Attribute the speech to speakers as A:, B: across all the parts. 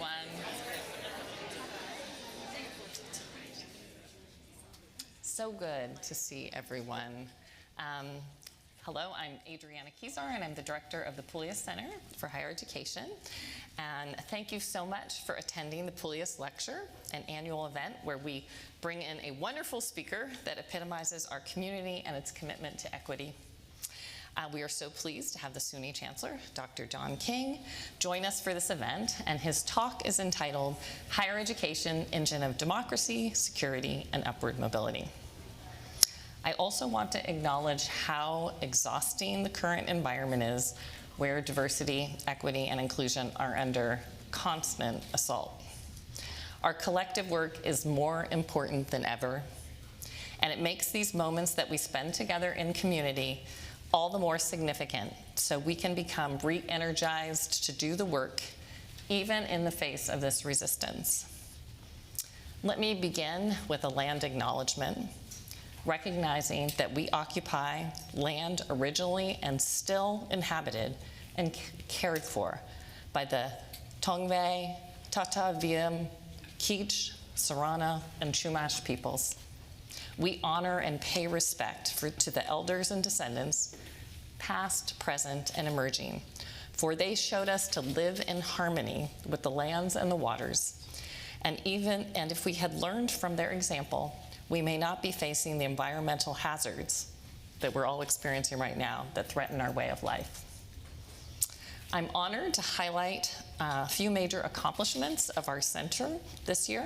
A: everyone. So good to see everyone. Hello, I'm Adrianna Kezar, and I'm the director of the Pullias Center for Higher Education. And thank you so much for attending the Pullias Lecture, an annual event where we bring in a wonderful speaker that epitomizes our community and its commitment to equity. We are so pleased to have the SUNY Chancellor, Dr. John King, join us for this event, and his talk is entitled Higher Education, Engine of Democracy, Security, and Upward Mobility. I also want to acknowledge how exhausting the current environment is, where diversity, equity, and inclusion are under constant assault. Our collective work is more important than ever, and it makes these moments that we spend together in community all the more significant, so we can become re-energized to do the work, even in the face of this resistance. Let me begin with a land acknowledgement, recognizing that we occupy land originally and still inhabited and cared for by the Tongva, Tata, Viam, Kizh, Sarana, and Chumash peoples. We honor and pay respect to the elders and descendants, past, present, and emerging, for they showed us to live in harmony with the lands and the waters. And if we had learned from their example, we may not be facing the environmental hazards that we're all experiencing right now that threaten our way of life. I'm honored to highlight a few major accomplishments of our center this year.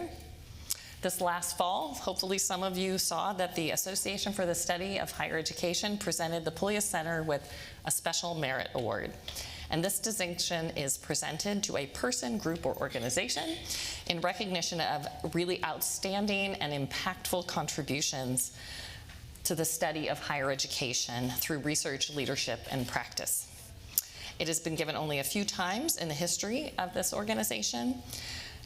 A: This last fall, hopefully some of you saw that the Association for the Study of Higher Education presented the Pullias Center with a Special Merit Award. And this distinction is presented to a person, group, or organization in recognition of really outstanding and impactful contributions to the study of higher education through research, leadership, and practice. It has been given only a few times in the history of this organization,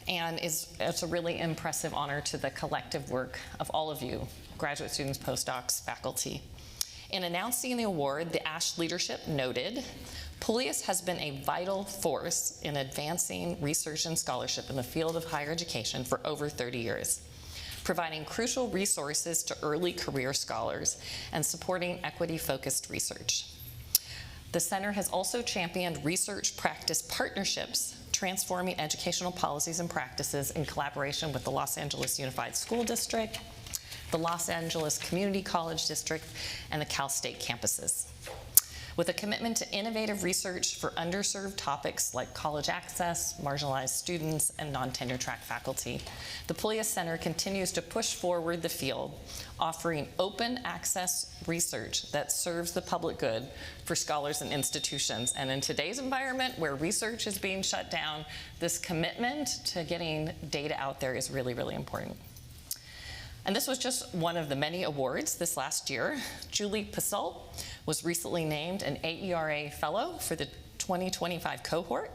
A: and it's a really impressive honor to the collective work of all of you, graduate students, postdocs, faculty. In announcing the award, the ASH leadership noted, Pullias has been a vital force in advancing research and scholarship in the field of higher education for over 30 years, providing crucial resources to early career scholars and supporting equity-focused research. The center has also championed research practice partnerships, transforming educational policies and practices in collaboration with the Los Angeles Unified School District, the Los Angeles Community College District, and the Cal State campuses. With a commitment to innovative research for underserved topics like college access, marginalized students, and non-tenure track faculty, the Pullias Center continues to push forward the field, offering open access research that serves the public good for scholars and institutions. And in today's environment where research is being shut down, this commitment to getting data out there is really, really important. And this was just one of the many awards this last year. Julie Pisult was recently named an AERA Fellow for the 2025 cohort.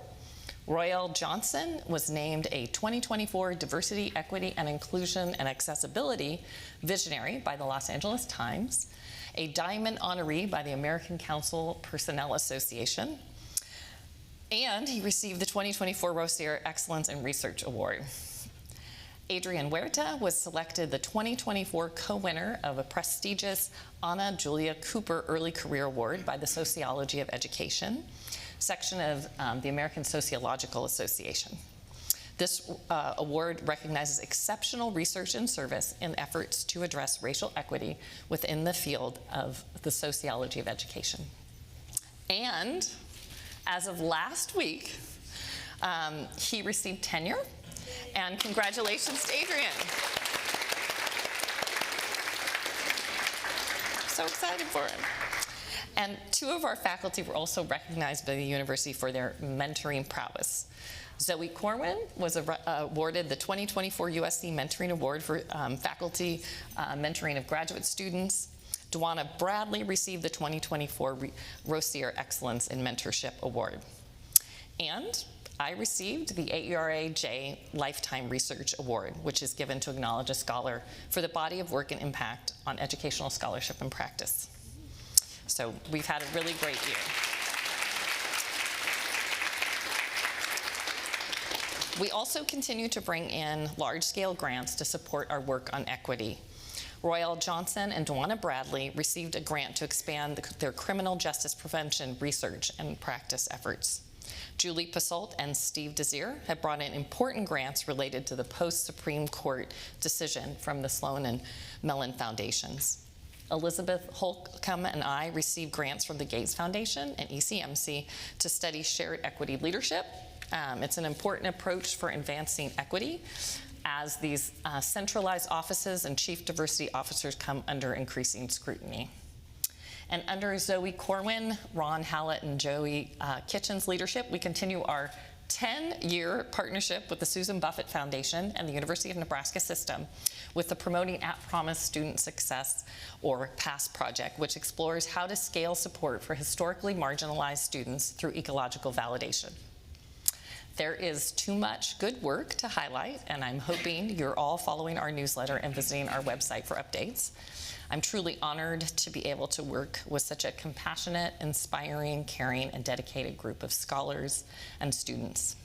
A: Royale Johnson was named a 2024 Diversity, Equity, and Inclusion and Accessibility Visionary by the Los Angeles Times, a Diamond Honoree by the American Council Personnel Association, and he received the 2024 Rossier Excellence in Research Award. Adrianna Huerta was selected the 2024 co-winner of a prestigious Ana Julia Cooper Early Career Award by the Sociology of Education section of the American Sociological Association. This award recognizes exceptional research and service in efforts to address racial equity within the field of the sociology of education. And as of last week, he received tenure. And congratulations to Adrian. So excited for him. And two of our faculty were also recognized by the university for their mentoring prowess. Zoe Corwin was awarded the 2024 USC Mentoring Award for faculty mentoring of graduate students. Dwana Bradley received the 2024 Rossier Excellence in Mentorship Award. And I received the AERA-J Lifetime Research Award, which is given to acknowledge a scholar for the body of work and impact on educational scholarship and practice. So we've had a really great year. We also continue to bring in large-scale grants to support our work on equity. Royal Johnson and Dwana Bradley received a grant to expand their criminal justice prevention research and practice efforts. Julie Passault and Steve Desir have brought in important grants related to the post-Supreme Court decision from the Sloan and Mellon Foundations. Elizabeth Holcomb and I received grants from the Gates Foundation and ECMC to study shared equity leadership. It's an important approach for advancing equity as these centralized offices and chief diversity officers come under increasing scrutiny. And under Zoe Corwin, Ron Hallett, and Joey Kitchen's leadership, we continue our 10-year partnership with the Susan Buffett Foundation and the University of Nebraska System with the Promoting at Promise Student Success, or PASS project, which explores how to scale support for historically marginalized students through ecological validation. There is too much good work to highlight, and I'm hoping you're all following our newsletter and visiting our website for updates. I'm truly honored to be able to work with such a compassionate, inspiring, caring, and dedicated group of scholars and students.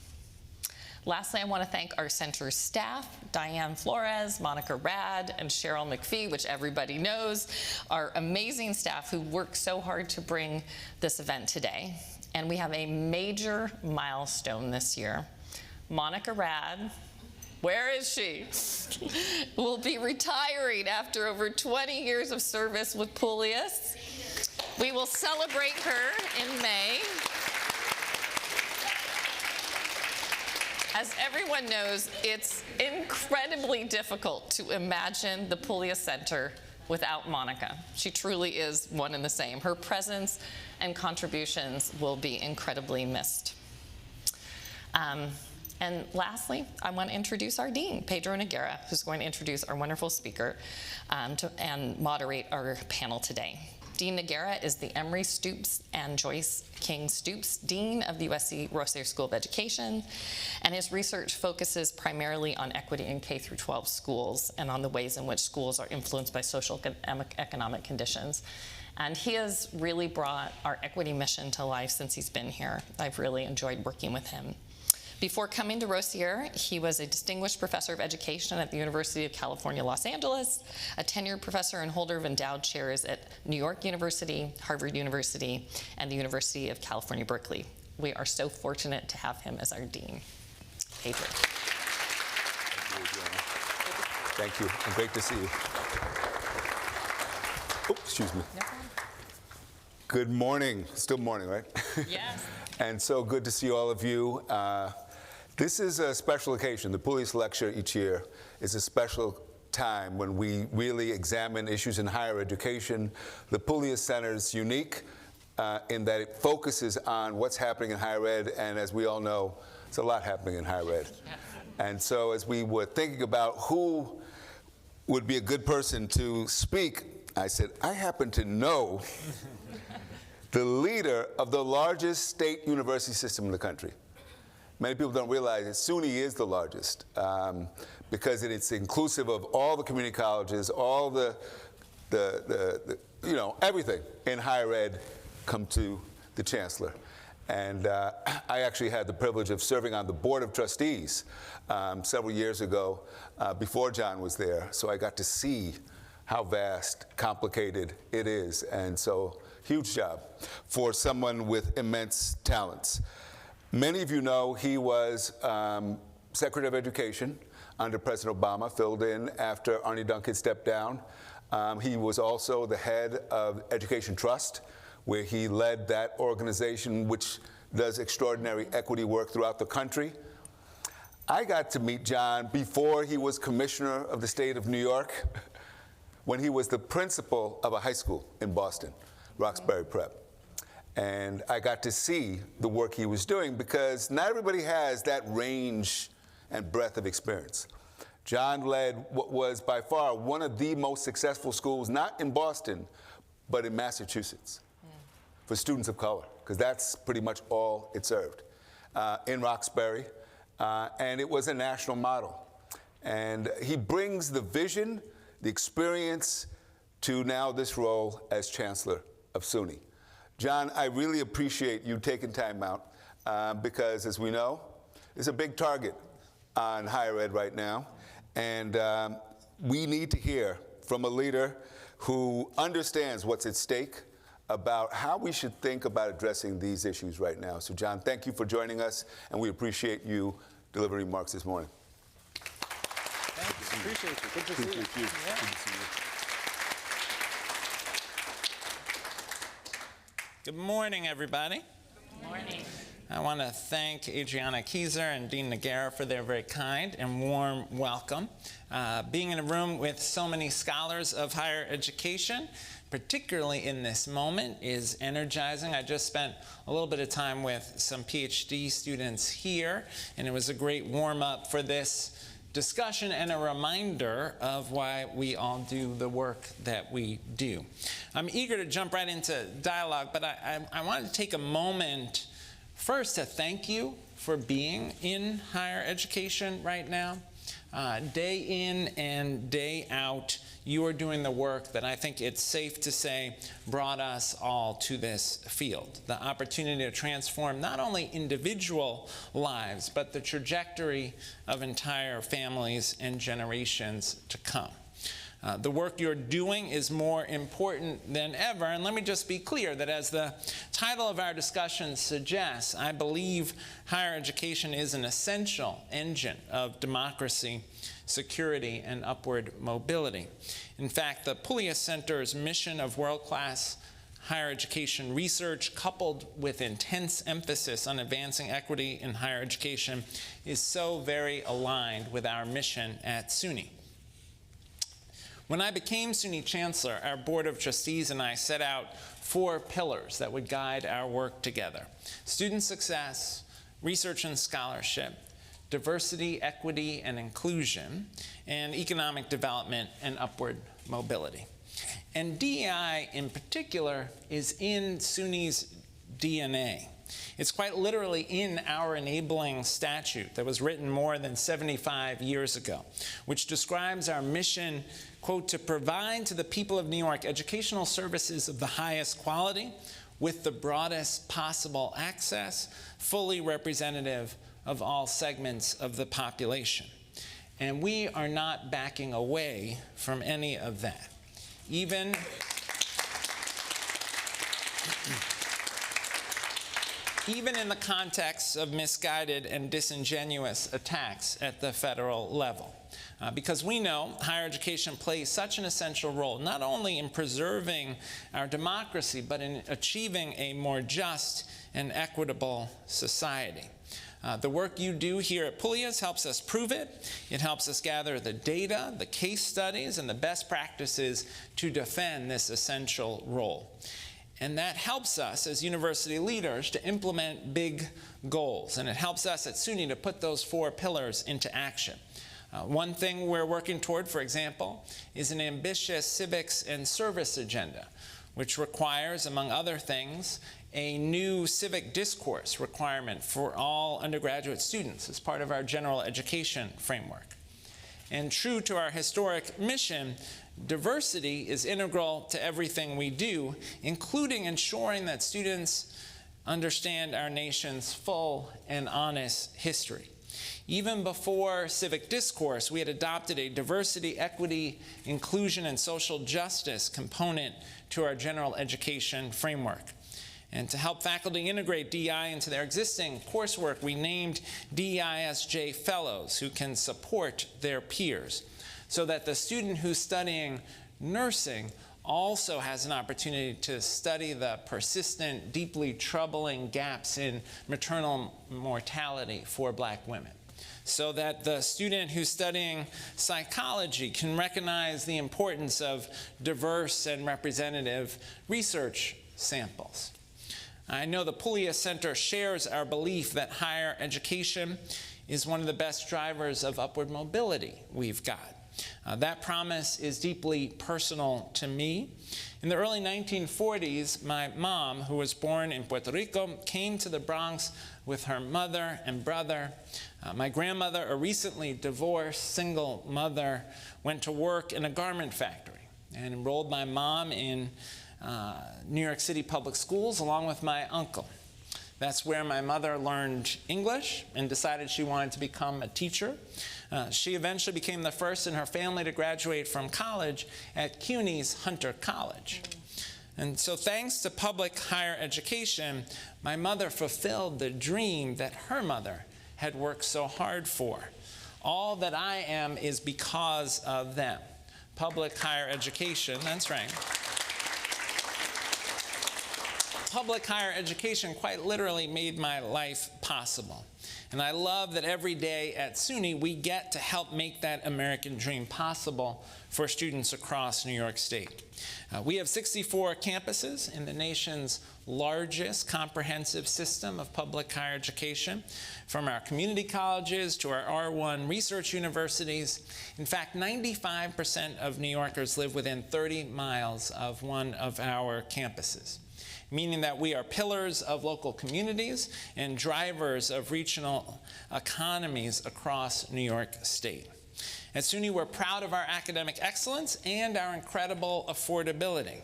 A: Lastly, I want to thank our center's staff, Diane Flores, Monica Rad, and Cheryl McPhee, which everybody knows, our amazing staff who worked so hard to bring this event today. And we have a major milestone this year. Monica Rad, where is she? Will be retiring after over 20 years of service with Pullias. We will celebrate her in May. As everyone knows, it's incredibly difficult to imagine the Pullias Center without Monica. She truly is one and the same. Her presence and contributions will be incredibly missed. And lastly, I want to introduce our dean, Pedro Noguera, who's going to introduce our wonderful speaker and moderate our panel today. Dean Noguera is the Emory Stoops and Joyce King Stoops Dean of the USC Rossier School of Education, and his research focuses primarily on equity in K-12 schools and on the ways in which schools are influenced by social and economic conditions. And he has really brought our equity mission to life since he's been here. I've really enjoyed working with him. Before coming to Rossier, he was a distinguished professor of education at the University of California, Los Angeles, a tenured professor and holder of endowed chairs at New York University, Harvard University, and the University of California, Berkeley. We are so fortunate to have him as our dean. Pedro.
B: Thank you, and great to see you. Oh, excuse me.
A: No problem.
B: Good morning. Still morning, right?
A: Yes.
B: And so good to see all of you. This is a special occasion. The Pullias Lecture each year is a special time when we really examine issues in higher education. The Pullias Center is unique in that it focuses on what's happening in higher ed, and as we all know, there's a lot happening in higher ed. And so as we were thinking about who would be a good person to speak, I said, I happen to know the leader of the largest state university system in the country. Many people don't realize that SUNY is the largest because it's inclusive of all the community colleges, all the everything in higher ed come to the Chancellor. And I actually had the privilege of serving on the Board of Trustees several years ago before John was there. So I got to see how vast, complicated it is. And so huge job for someone with immense talents. Many of you know he was Secretary of Education under President Obama, filled in after Arne Duncan stepped down. He was also the head of Education Trust, where he led that organization which does extraordinary equity work throughout the country. I got to meet John before he was commissioner of the state of New York, when he was the principal of a high school in Boston, Roxbury Prep. And I got to see the work he was doing because not everybody has that range and breadth of experience. John led what was by far one of the most successful schools, not in Boston, but in Massachusetts, for students of color, because that's pretty much all it served, in Roxbury. And it was a national model. And he brings the vision, the experience to now this role as Chancellor of SUNY. John, I really appreciate you taking time out because, as we know, it's a big target, on higher ed right now, and we need to hear from a leader who understands what's at stake about how we should think about addressing these issues right now. So, John, thank you for joining us, and we appreciate you delivering remarks this morning.
C: Thank you. Appreciate you. Good to see you. Yeah. Good to see you. Good morning, everybody.
A: Good morning.
C: I want to thank Adrianna, Kezar, and Dean Noguera for their very kind and warm welcome. Being in a room with so many scholars of higher education, particularly in this moment, is energizing. I just spent a little bit of time with some PhD students here, and it was a great warm-up for this discussion and a reminder of why we all do the work that we do. I'm eager to jump right into dialogue, but I wanted to take a moment first to thank you for being in higher education right now. Day in and day out, you are doing the work that I think it's safe to say brought us all to this field. The opportunity to transform not only individual lives, but the trajectory of entire families and generations to come. The work you're doing is more important than ever, and let me just be clear that as the title of our discussion suggests, I believe higher education is an essential engine of democracy, security, and upward mobility. In fact, the Pullias Center's mission of world-class higher education research, coupled with intense emphasis on advancing equity in higher education, is so very aligned with our mission at SUNY. When I became SUNY Chancellor, our Board of Trustees and I set out 4 pillars that would guide our work together: student success, research and scholarship, diversity, equity, and inclusion, and economic development and upward mobility. And DEI in particular is in SUNY's DNA. It's quite literally in our enabling statute that was written more than 75 years ago, which describes our mission, quote, to provide to the people of New York educational services of the highest quality with the broadest possible access, fully representative of all segments of the population. And we are not backing away from any of that. Even in the context of misguided and disingenuous attacks at the federal level. Because we know higher education plays such an essential role, not only in preserving our democracy, but in achieving a more just and equitable society. The work you do here at Pullias helps us prove it. It helps us gather the data, the case studies, and the best practices to defend this essential role. And that helps us as university leaders to implement big goals. And it helps us at SUNY to put those 4 pillars into action. One thing we're working toward, for example, is an ambitious civics and service agenda, which requires, among other things, a new civic discourse requirement for all undergraduate students as part of our general education framework. And true to our historic mission, diversity is integral to everything we do, including ensuring that students understand our nation's full and honest history. Even before civic discourse, we had adopted a diversity, equity, inclusion, and social justice component to our general education framework. And to help faculty integrate DEI into their existing coursework, we named DEISJ Fellows who can support their peers, so that the student who's studying nursing also has an opportunity to study the persistent, deeply troubling gaps in maternal mortality for Black women, so that the student who's studying psychology can recognize the importance of diverse and representative research samples. I know the Pullias Center shares our belief that higher education is one of the best drivers of upward mobility we've got. That promise is deeply personal to me. In the early 1940s, my mom, who was born in Puerto Rico, came to the Bronx with her mother and brother. My grandmother, a recently divorced single mother, went to work in a garment factory and enrolled my mom in New York City public schools along with my uncle. That's where my mother learned English and decided she wanted to become a teacher. She eventually became the first in her family to graduate from college at CUNY's Hunter College. And so thanks to public higher education, my mother fulfilled the dream that her mother had worked so hard for. All that I am is because of them. Public higher education, that's right. Public higher education quite literally made my life possible. And I love that every day at SUNY we get to help make that American dream possible for students across New York State. We have 64 campuses in the nation's largest comprehensive system of public higher education, from our community colleges to our R1 research universities. In fact, 95% of New Yorkers live within 30 miles of one of our campuses, meaning that we are pillars of local communities and drivers of regional economies across New York State. At SUNY, we're proud of our academic excellence and our incredible affordability,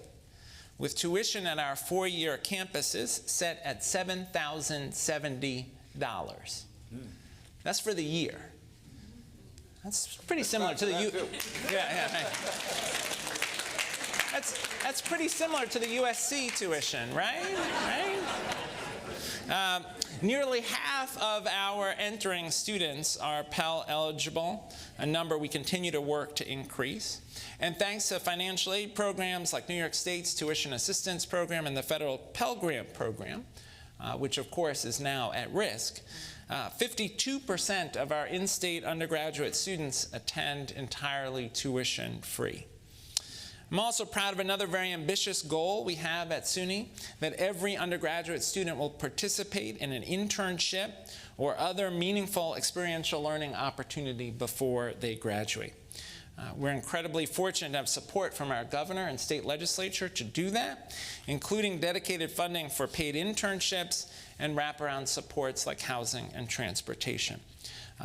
C: with tuition at our 4-year campuses set at $7,070. That's for the year. That's pretty similar to the That's pretty similar to the USC tuition, right? Nearly half of our entering students are Pell eligible, a number we continue to work to increase. And thanks to financial aid programs like New York State's Tuition Assistance Program and the federal Pell Grant Program, which of course is now at risk, 52% of our in-state undergraduate students attend entirely tuition-free. I'm also proud of another very ambitious goal we have at SUNY, that every undergraduate student will participate in an internship or other meaningful experiential learning opportunity before they graduate. We're incredibly fortunate to have support from our governor and state legislature to do that, including dedicated funding for paid internships and wraparound supports like housing and transportation.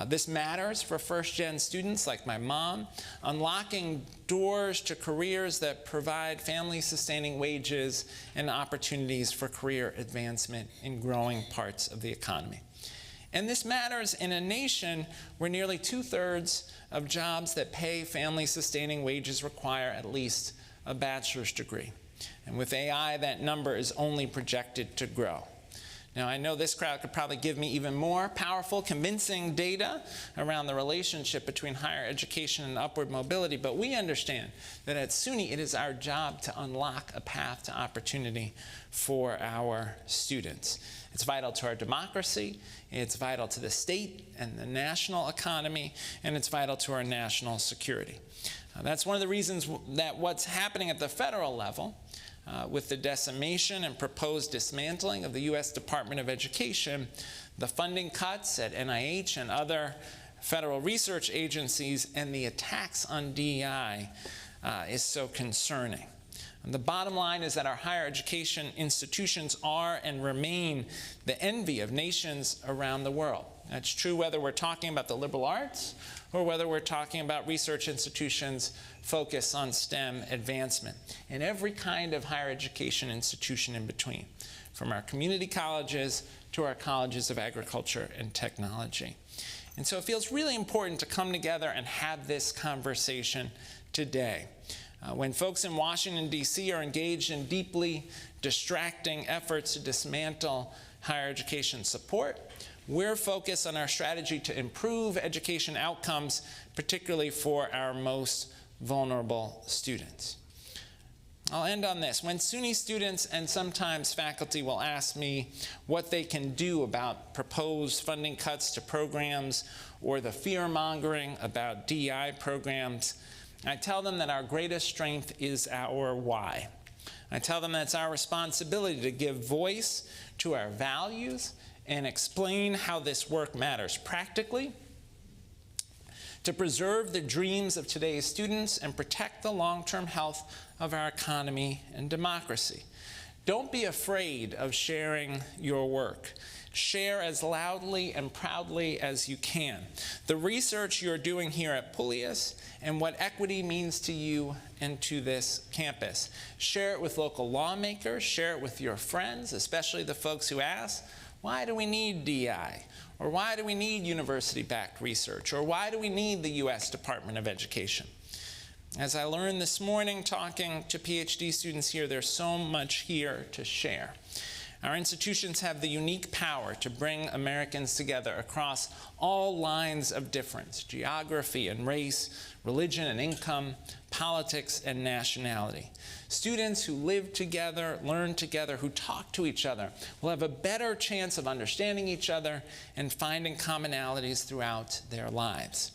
C: This matters for first-gen students like my mom, unlocking doors to careers that provide family-sustaining wages and opportunities for career advancement in growing parts of the economy. And this matters in a nation where nearly 2/3 of jobs that pay family-sustaining wages require at least a bachelor's degree. And with AI, that number is only projected to grow. Now, I know this crowd could probably give me even more powerful, convincing data around the relationship between higher education and upward mobility, but we understand that at SUNY it is our job to unlock a path to opportunity for our students. It's vital to our democracy, it's vital to the state and the national economy, and it's vital to our national security. That's one of the reasons that what's happening at the federal level, with the decimation and proposed dismantling of the U.S. Department of Education, the funding cuts at NIH and other federal research agencies, and the attacks on DEI is so concerning. And the bottom line is that our higher education institutions are and remain the envy of nations around the world. That's true whether we're talking about the liberal arts or whether we're talking about research institutions focused on STEM advancement, and every kind of higher education institution in between, from our community colleges to our colleges of agriculture and technology. And so it feels really important to come together and have this conversation today. When folks in Washington, D.C. are engaged in deeply distracting efforts to dismantle higher education support, we're focused on our strategy to improve education outcomes, particularly for our most vulnerable students. I'll end on this. When SUNY students and sometimes faculty will ask me what they can do about proposed funding cuts to programs or the fear-mongering about DEI programs, I tell them that our greatest strength is our why. I tell them that it's our responsibility to give voice to our values and explain how this work matters practically, to preserve the dreams of today's students and protect the long-term health of our economy and democracy. Don't be afraid of sharing your work. Share as loudly and proudly as you can. The research you're doing here at Pullias and what equity means to you and to this campus. Share it with local lawmakers, share it with your friends, especially the folks who ask, Why do we need DI? Or why do we need university-backed research? Or why do we need the U.S. Department of Education? As I learned this morning talking to PhD students here, there's so much here to share. Our institutions have the unique power to bring Americans together across all lines of difference: geography and race, religion and income, politics and nationality. Students who live together, learn together, who talk to each other will have a better chance of understanding each other and finding commonalities throughout their lives.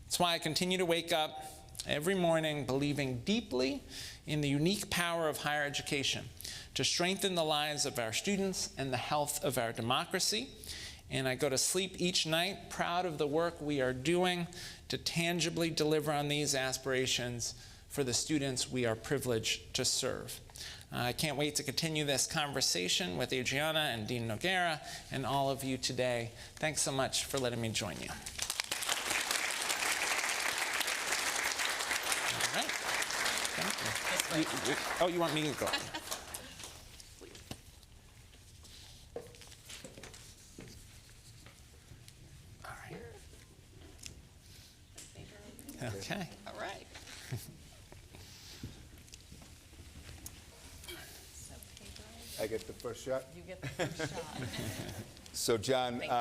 C: That's why I continue to wake up every morning believing deeply in the unique power of higher education to strengthen the lives of our students and the health of our democracy. And I go to sleep each night proud of the work we are doing to tangibly deliver on these aspirations for the students we are privileged to serve. I can't wait to continue this conversation with Adrianna and Dean Noguera and all of you today. Thanks so much for letting me join you. All right. Thank you. Oh, you want me to go? Okay.
A: All right. So Pedro,
B: I get the first shot.
A: you get the first shot.
B: So John,
A: Thank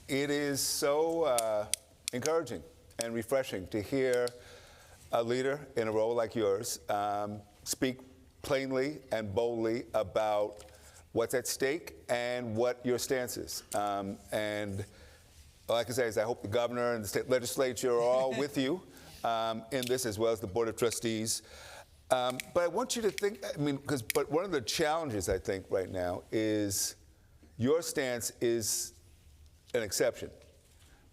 A: you.
B: it is so encouraging and refreshing to hear a leader in a role like yours speak plainly and boldly about what's at stake and what your stance is. And all I can say is I hope the governor and the state legislature are all with you in this, as well as the Board of Trustees. But I want you to think, but one of the challenges, I think, right now is your stance is an exception.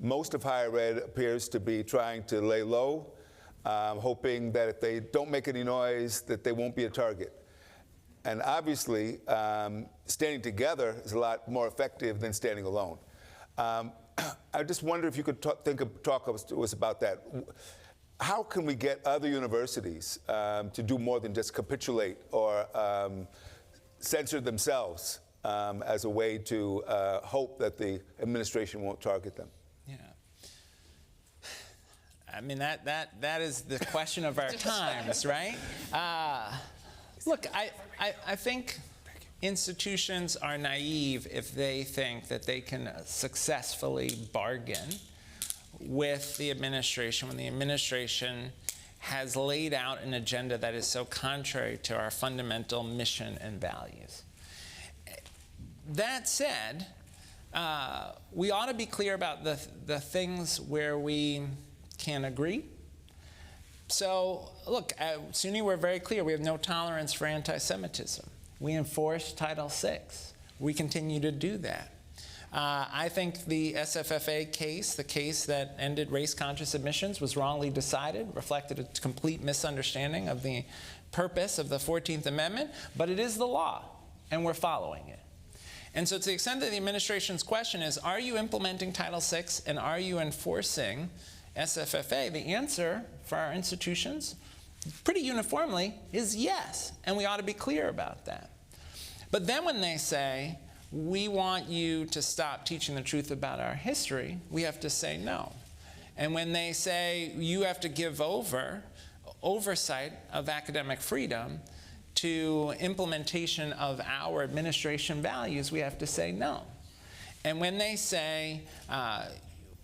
B: Most of higher ed appears to be trying to lay low, hoping that if they don't make any noise, that they won't be a target. And obviously, standing together is a lot more effective than standing alone. I just wonder if you could talk to us about that. How can we get other universities to do more than just capitulate or censor themselves as a way to hope that the administration won't target them?
C: Yeah. I mean, that is the question of our times, right? Look, I think institutions are naive if they think that they can successfully bargain with the administration when the administration has laid out an agenda that is so contrary to our fundamental mission and values. That said, we ought to be clear about the things where we can agree. So, look, at SUNY we're very clear. We have no tolerance for anti-Semitism. We enforce Title VI. We continue to do that. I think the SFFA case, the case that ended race-conscious admissions, was wrongly decided, reflected a complete misunderstanding of the purpose of the 14th Amendment, but it is the law, and we're following it. And so to the extent that the administration's question is, are you implementing Title VI and are you enforcing SFFA, the answer for our institutions pretty uniformly is yes, and we ought to be clear about that. But then when they say, we want you to stop teaching the truth about our history, we have to say no. And when they say you have to give oversight of academic freedom to implementation of our administration values, we have to say no. And when they say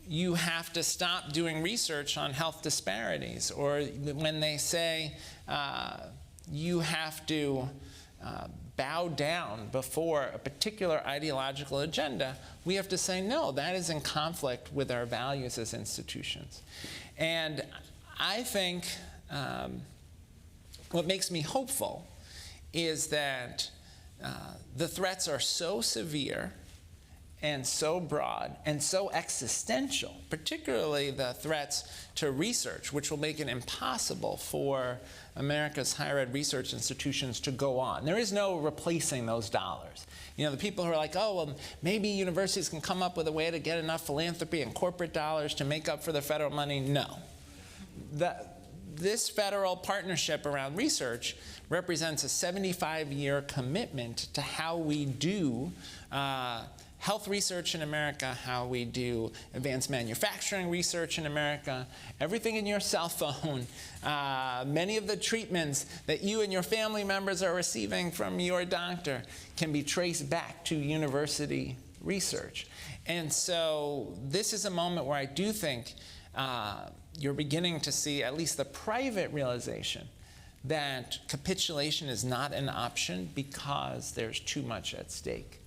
C: you have to stop doing research on health disparities, or when they say you have to bow down before a particular ideological agenda, we have to say, no, that is in conflict with our values as institutions. And I think what makes me hopeful is that the threats are so severe and so broad and so existential, particularly the threats to research, which will make it impossible for America's higher ed research institutions to go on. There is no replacing those dollars. You know, the people who are like, oh, well, maybe universities can come up with a way to get enough philanthropy and corporate dollars to make up for the federal money. No. This federal partnership around research represents a 75-year commitment to how we do health research in America, how we do advanced manufacturing research in America, everything in your cell phone, many of the treatments that you and your family members are receiving from your doctor can be traced back to university research. And so this is a moment where I do think you're beginning to see at least the private realization that capitulation is not an option because there's too much at stake.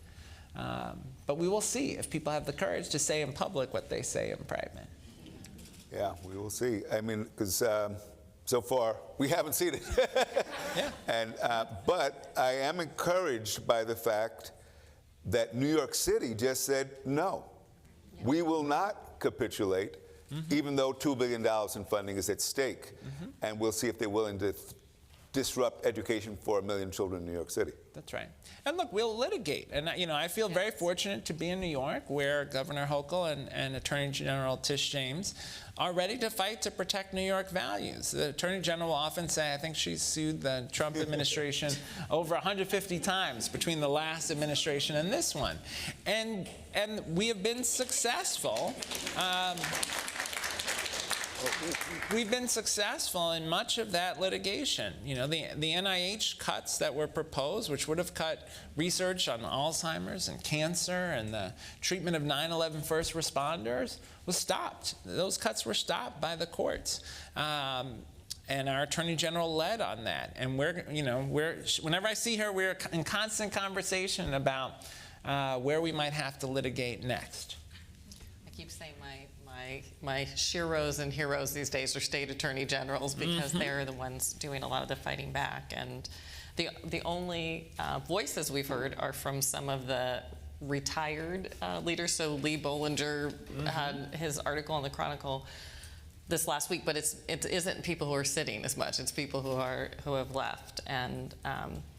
C: But we will see if people have the courage to say in public what they say in private.
B: Yeah, we will see. I mean, because so far we haven't seen it.
C: Yeah.
B: But I am encouraged by the fact that New York City just said no. We will not capitulate, even though $2 billion in funding is at stake. And we'll see if they're willing to disrupt education for 1 million children in New York City.
C: That's right. And look, we'll litigate. And I feel very fortunate to be in New York, where Governor Hochul and Attorney General Tish James are ready to fight to protect New York values. The Attorney General will often say, I think she's sued the Trump administration over 150 times between the last administration and this one. And we have been successful. We've been successful in much of that litigation. The NIH cuts that were proposed, which would have cut research on Alzheimer's and cancer and the treatment of 9/11 first responders, was stopped. Those cuts were stopped by the courts. And our Attorney General led on that. And whenever I see her, we're in constant conversation about where we might have to litigate next.
A: I keep saying my sheroes and heroes these days are state attorney generals, because they're the ones doing a lot of the fighting back. And the only voices we've heard are from some of the retired leaders. So Lee Bollinger had his article in the Chronicle this last week, but it isn't people who are sitting as much. It's people who have left. And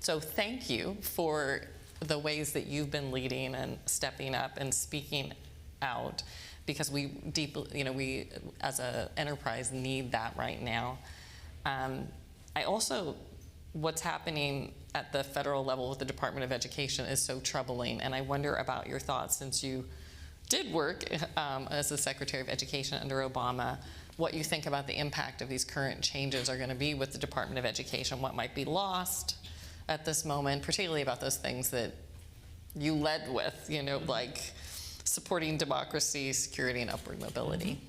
A: so thank you for the ways that you've been leading and stepping up and speaking out, because we we as an enterprise need that right now. What's happening at the federal level with the Department of Education is so troubling, and I wonder about your thoughts, since you did work as the Secretary of Education under Obama, what you think about the impact of these current changes are going to be with the Department of Education, what might be lost at this moment, particularly about those things that you led with, like supporting democracy, security, and upward mobility.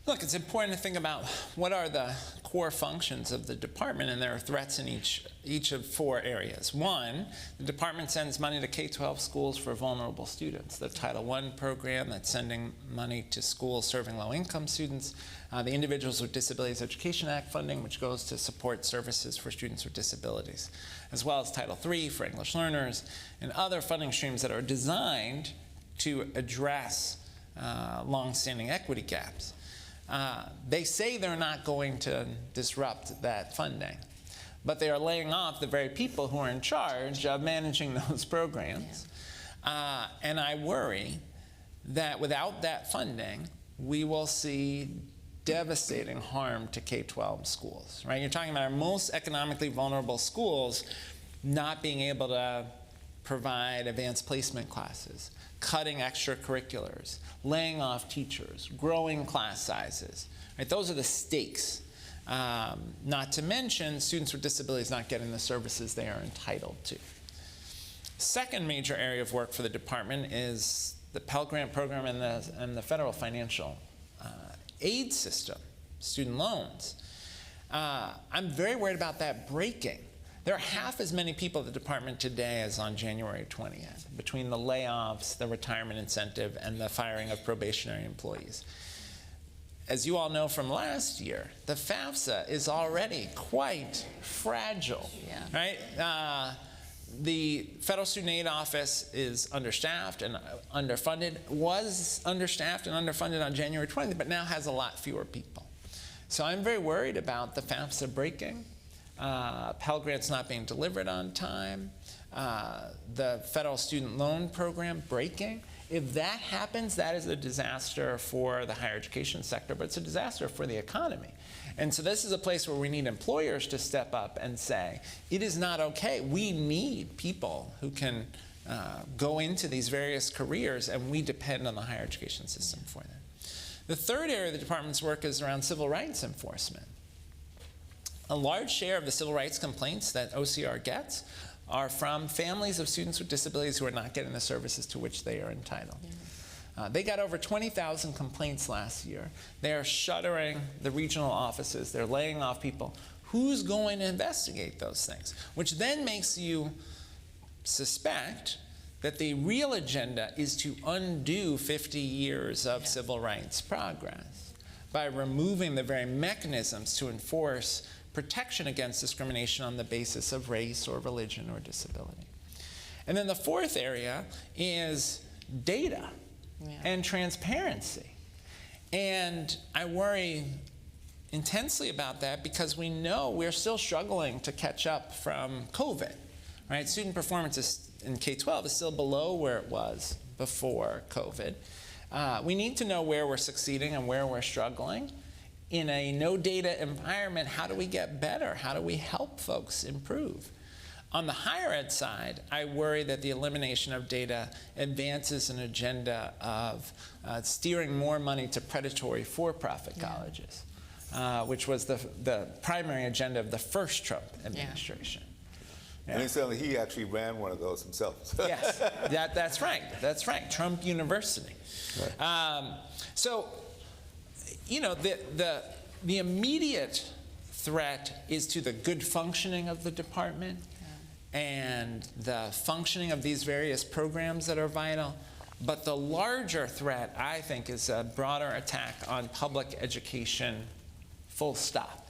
C: Look, it's important to think about what are the core functions of the department, and there are threats in each of 4 areas. One, the department sends money to K-12 schools for vulnerable students. The Title I program that's sending money to schools serving low-income students. The Individuals with Disabilities Education Act funding, which goes to support services for students with disabilities, as well as Title III for English learners, and other funding streams that are designed to address long-standing equity gaps. They say they're not going to disrupt that funding, but they are laying off the very people who are in charge of managing those programs. And I worry that without that funding, we will see devastating harm to K-12 schools, right? You're talking about our most economically vulnerable schools not being able to provide advanced placement classes, cutting extracurriculars, laying off teachers, growing class sizes. Right? Those are the stakes. Not to mention students with disabilities not getting the services they are entitled to. Second major area of work for the department is the Pell Grant program and the federal financial aid system, student loans. I'm very worried about that breaking. There are half as many people at the department today as on January 20th, between the layoffs, the retirement incentive, and the firing of probationary employees. As you all know from last year, the FAFSA is already quite fragile, right? The Federal Student Aid Office is understaffed and underfunded, was understaffed and underfunded on January 20th, but now has a lot fewer people. So I'm very worried about the FAFSA breaking, Pell Grants not being delivered on time, the federal student loan program breaking. If that happens, that is a disaster for the higher education sector, but it's a disaster for the economy. And so this is a place where we need employers to step up and say, it is not okay. We need people who can go into these various careers, and we depend on the higher education system for that. The third area of the department's work is around civil rights enforcement. A large share of the civil rights complaints that OCR gets are from families of students with disabilities who are not getting the services to which they are entitled. They got over 20,000 complaints last year. They are shuttering the regional offices. They're laying off people. Who's going to investigate those things? Which then makes you suspect that the real agenda is to undo 50 years of civil rights progress by removing the very mechanisms to enforce protection against discrimination on the basis of race or religion or disability. And then the fourth area is data and transparency. And I worry intensely about that because we know we're still struggling to catch up from COVID, right? Student performance in K-12 is still below where it was before COVID. We need to know where we're succeeding and where we're struggling. In a no data environment, how do we get better? How do we help folks improve? On the higher ed side, I worry that the elimination of data advances an agenda of steering more money to predatory for-profit colleges, which was the primary agenda of the first Trump administration.
B: And incidentally, he actually ran one of those himself.
C: Yes, that's right. That's right. Trump University. Right. So, you know, the immediate threat is to the good functioning of the department and the functioning of these various programs that are vital. But the larger threat, I think, is a broader attack on public education, full stop.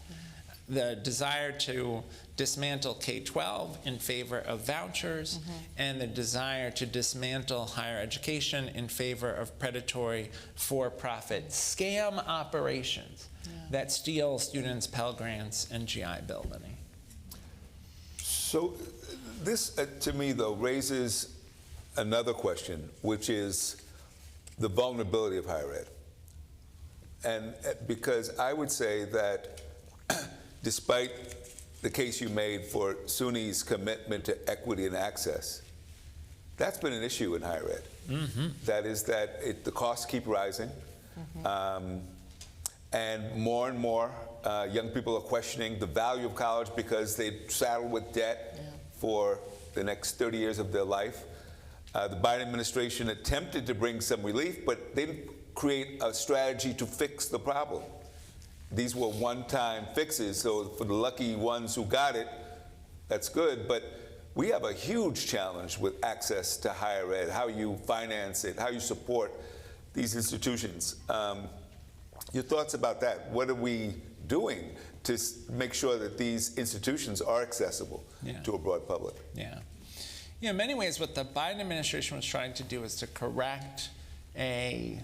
C: The desire to dismantle K-12 in favor of vouchers, and the desire to dismantle higher education in favor of predatory for-profit scam operations that steal students' Pell Grants and GI Bill money.
B: So this, to me, though, raises another question, which is the vulnerability of higher ed. And because I would say that despite the case you made for SUNY's commitment to equity and access, that's been an issue in higher ed. That is that the costs keep rising, and more young people are questioning the value of college because they saddle with debt for the next 30 years of their life. The Biden administration attempted to bring some relief, but they didn't create a strategy to fix the problem. These were one-time fixes, so for the lucky ones who got it, that's good, but we have a huge challenge with access to higher ed, how you finance it, how you support these institutions. Your thoughts about that? What are we doing to make sure that these institutions are accessible to a broad public?
C: In many ways, what the Biden administration was trying to do is to correct a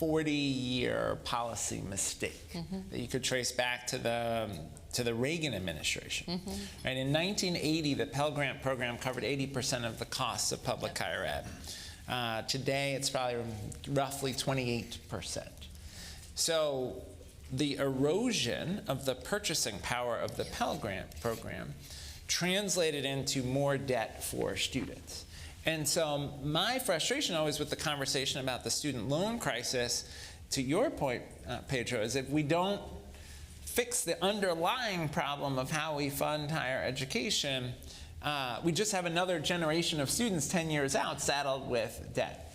C: 40-year policy mistake that you could trace back to the Reagan administration. Right, in 1980, the Pell Grant program covered 80% of the costs of public higher ed. Today, it's probably roughly 28%. So the erosion of the purchasing power of the Pell Grant program translated into more debt for students. And so my frustration always with the conversation about the student loan crisis, to your point, Pedro, is if we don't fix the underlying problem of how we fund higher education, we just have another generation of students 10 years out saddled with debt.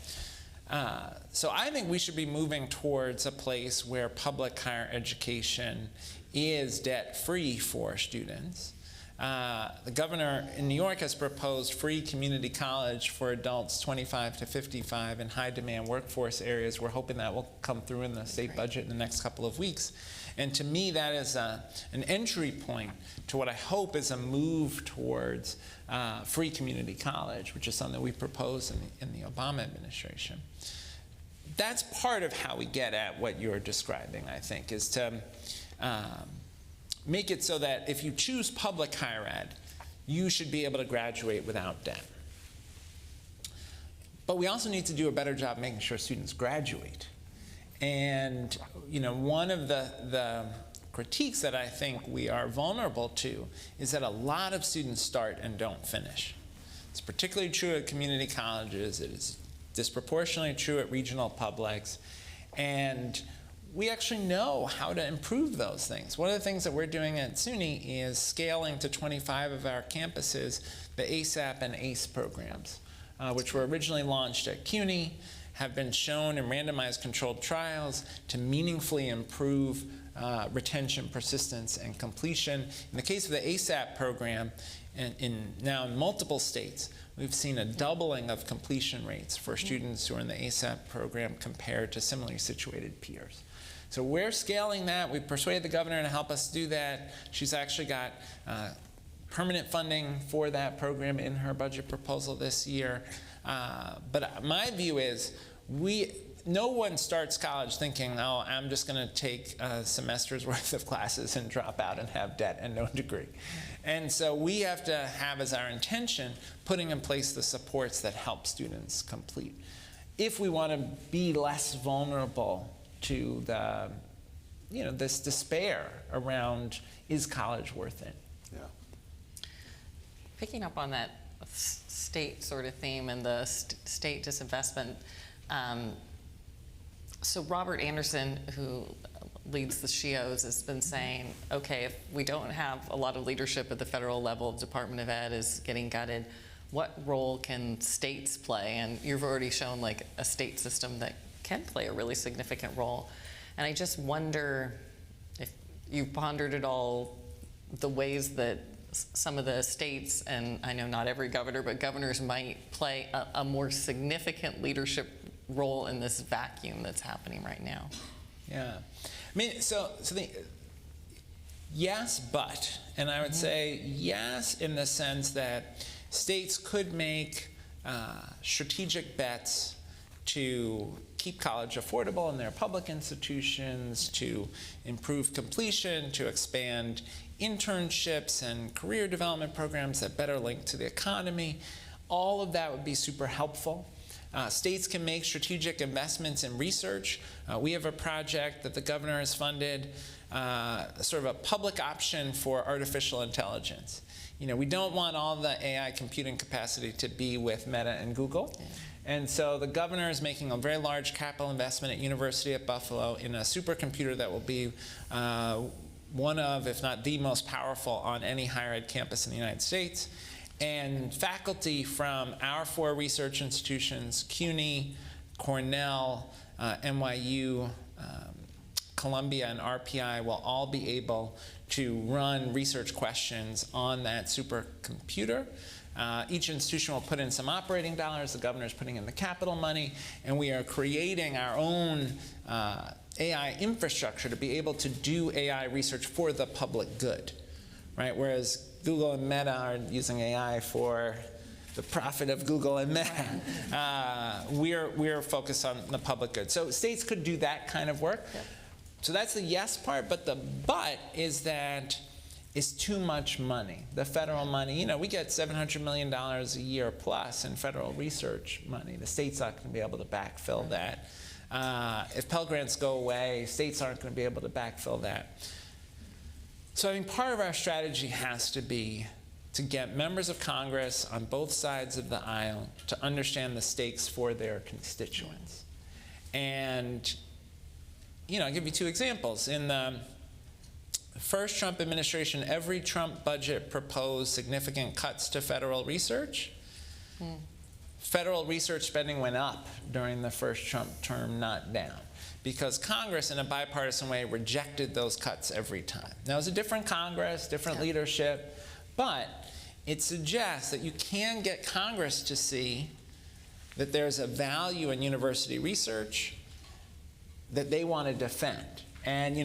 C: So I think we should be moving towards a place where public higher education is debt-free for students. The governor in New York has proposed free community college for adults 25 to 55 in high-demand workforce areas. We're hoping that will come through in the state budget in the next couple of weeks. And to me, that is an entry point to what I hope is a move towards free community college, which is something we proposed in the Obama administration. That's part of how we get at what you're describing, I think, is to make it so that if you choose public higher ed, you should be able to graduate without debt. But we also need to do a better job making sure students graduate. And one of the critiques that I think we are vulnerable to is that a lot of students start and don't finish. It's particularly true at community colleges. It is disproportionately true at regional publics. And we actually know how to improve those things. One of the things that we're doing at SUNY is scaling to 25 of our campuses the ASAP and ACE programs, which were originally launched at CUNY, have been shown in randomized controlled trials to meaningfully improve retention, persistence, and completion. In the case of the ASAP program, now in multiple states, we've seen a doubling of completion rates for students who are in the ASAP program compared to similarly situated peers. So we're scaling that. We persuaded the governor to help us do that. She's actually got permanent funding for that program in her budget proposal this year. But my view is no one starts college thinking, oh, I'm just going to take a semester's worth of classes and drop out and have debt and no degree. And so we have to have as our intention putting in place the supports that help students complete. If we want to be less vulnerable to the, this despair around, is college worth it?
B: Yeah.
A: Picking up on that state sort of theme and the state disinvestment, so Robert Anderson, who leads the SHIOs, has been saying, okay, if we don't have a lot of leadership at the federal level, Department of Ed is getting gutted, what role can states play? And you've already shown like a state system that can play a really significant role. And I just wonder if you've pondered at all the ways that some of the states, and I know not every governor, but governors might play a more significant leadership role in this vacuum that's happening right now.
C: Yeah. I mean, yes, but. And I would say yes in the sense that states could make strategic bets to keep college affordable in their public institutions, to improve completion, to expand internships and career development programs that better link to the economy. All of that would be super helpful. States can make strategic investments in research. We have a project that the governor has funded, sort of a public option for artificial intelligence. We don't want all the AI computing capacity to be with Meta and Google. Yeah. And so the governor is making a very large capital investment at University at Buffalo in a supercomputer that will be one of, if not the most powerful on any higher ed campus in the United States. And faculty from our 4 research institutions, CUNY, Cornell, NYU, Columbia, and RPI will all be able to run research questions on that supercomputer. Each institution will put in some operating dollars, the governor's putting in the capital money, and we are creating our own AI infrastructure to be able to do AI research for the public good, right? Whereas Google and Meta are using AI for the profit of Google and Meta. We're focused on the public good. So states could do that kind of work. Yep. So that's the yes part, but the but is that it's too much money. The federal money, we get $700 million a year plus in federal research money. The state's not going to be able to backfill that. If Pell Grants go away, states aren't going to be able to backfill that. So I think part of our strategy has to be to get members of Congress on both sides of the aisle to understand the stakes for their constituents. And, I'll give you 2 examples. In the first Trump administration, every Trump budget proposed significant cuts to federal research. Federal research spending went up during the first Trump term, not down, because Congress, in a bipartisan way, rejected those cuts every time. Now, it was a different Congress, different leadership, but it suggests that you can get Congress to see that there's a value in university research that they want to defend. And,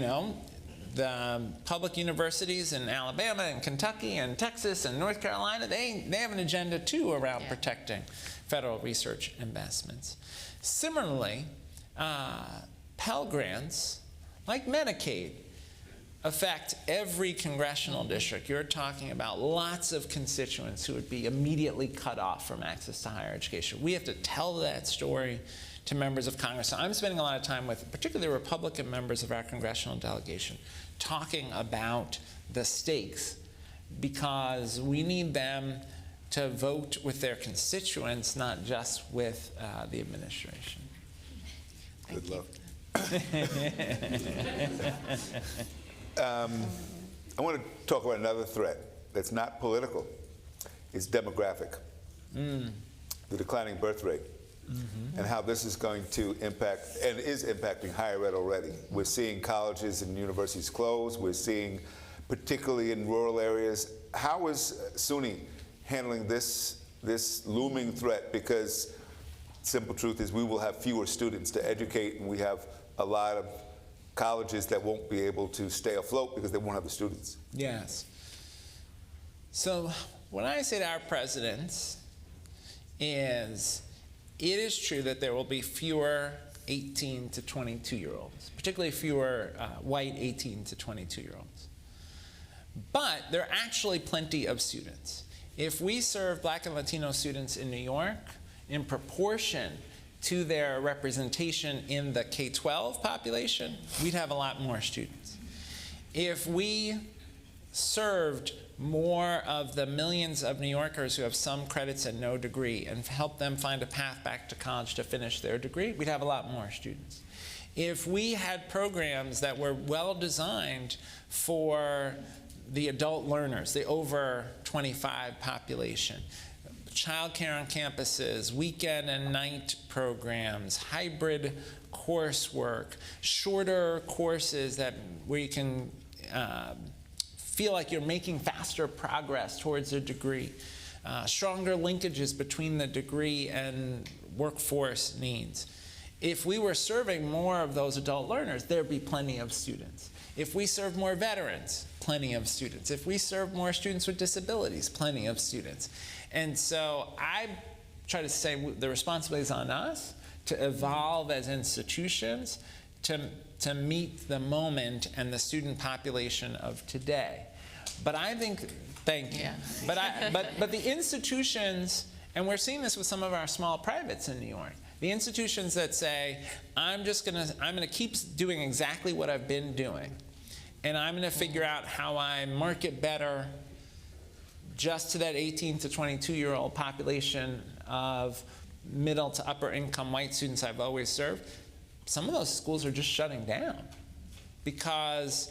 C: the public universities in Alabama and Kentucky and Texas and North Carolina, they have an agenda, too, around protecting federal research investments. Similarly, Pell Grants, like Medicaid, affect every congressional district. You're talking about lots of constituents who would be immediately cut off from access to higher education. We have to tell that story to members of Congress. So I'm spending a lot of time with particularly Republican members of our congressional delegation talking about the stakes, because we need them to vote with their constituents, not just with the administration.
B: Good luck. I want to talk about another threat that's not political. It's demographic. The declining birth rate. And how this is going to impact, and is impacting higher ed already. We're seeing colleges and universities close. We're seeing, particularly in rural areas, how is SUNY handling this looming threat? Because simple truth is we will have fewer students to educate, and we have a lot of colleges that won't be able to stay afloat because they won't have the students.
C: Yes. So what I say to our presidents is, it is true that there will be fewer 18 to 22-year-olds, particularly fewer white 18 to 22-year-olds. But there are actually plenty of students. If we serve Black and Latino students in New York in proportion to their representation in the K-12 population, we'd have a lot more students. If we served more of the millions of New Yorkers who have some credits and no degree and help them find a path back to college to finish their degree, we'd have a lot more students. If we had programs that were well designed for the adult learners, the over 25 population, childcare on campuses, weekend and night programs, hybrid coursework, shorter courses where you can feel like you're making faster progress towards a degree, stronger linkages between the degree and workforce needs. If we were serving more of those adult learners, there'd be plenty of students. If we serve more veterans, plenty of students. If we serve more students with disabilities, plenty of students. And so I try to say the responsibility is on us to evolve as institutions to meet the moment and the student population of today. But I think, thank you. Yeah. But the institutions, and we're seeing this with some of our small privates in New York, the institutions that say, I'm gonna keep doing exactly what I've been doing, and I'm gonna figure out how I market better just to that 18 to 22-year-old population of middle to upper income white students I've always served. Some of those schools are just shutting down because,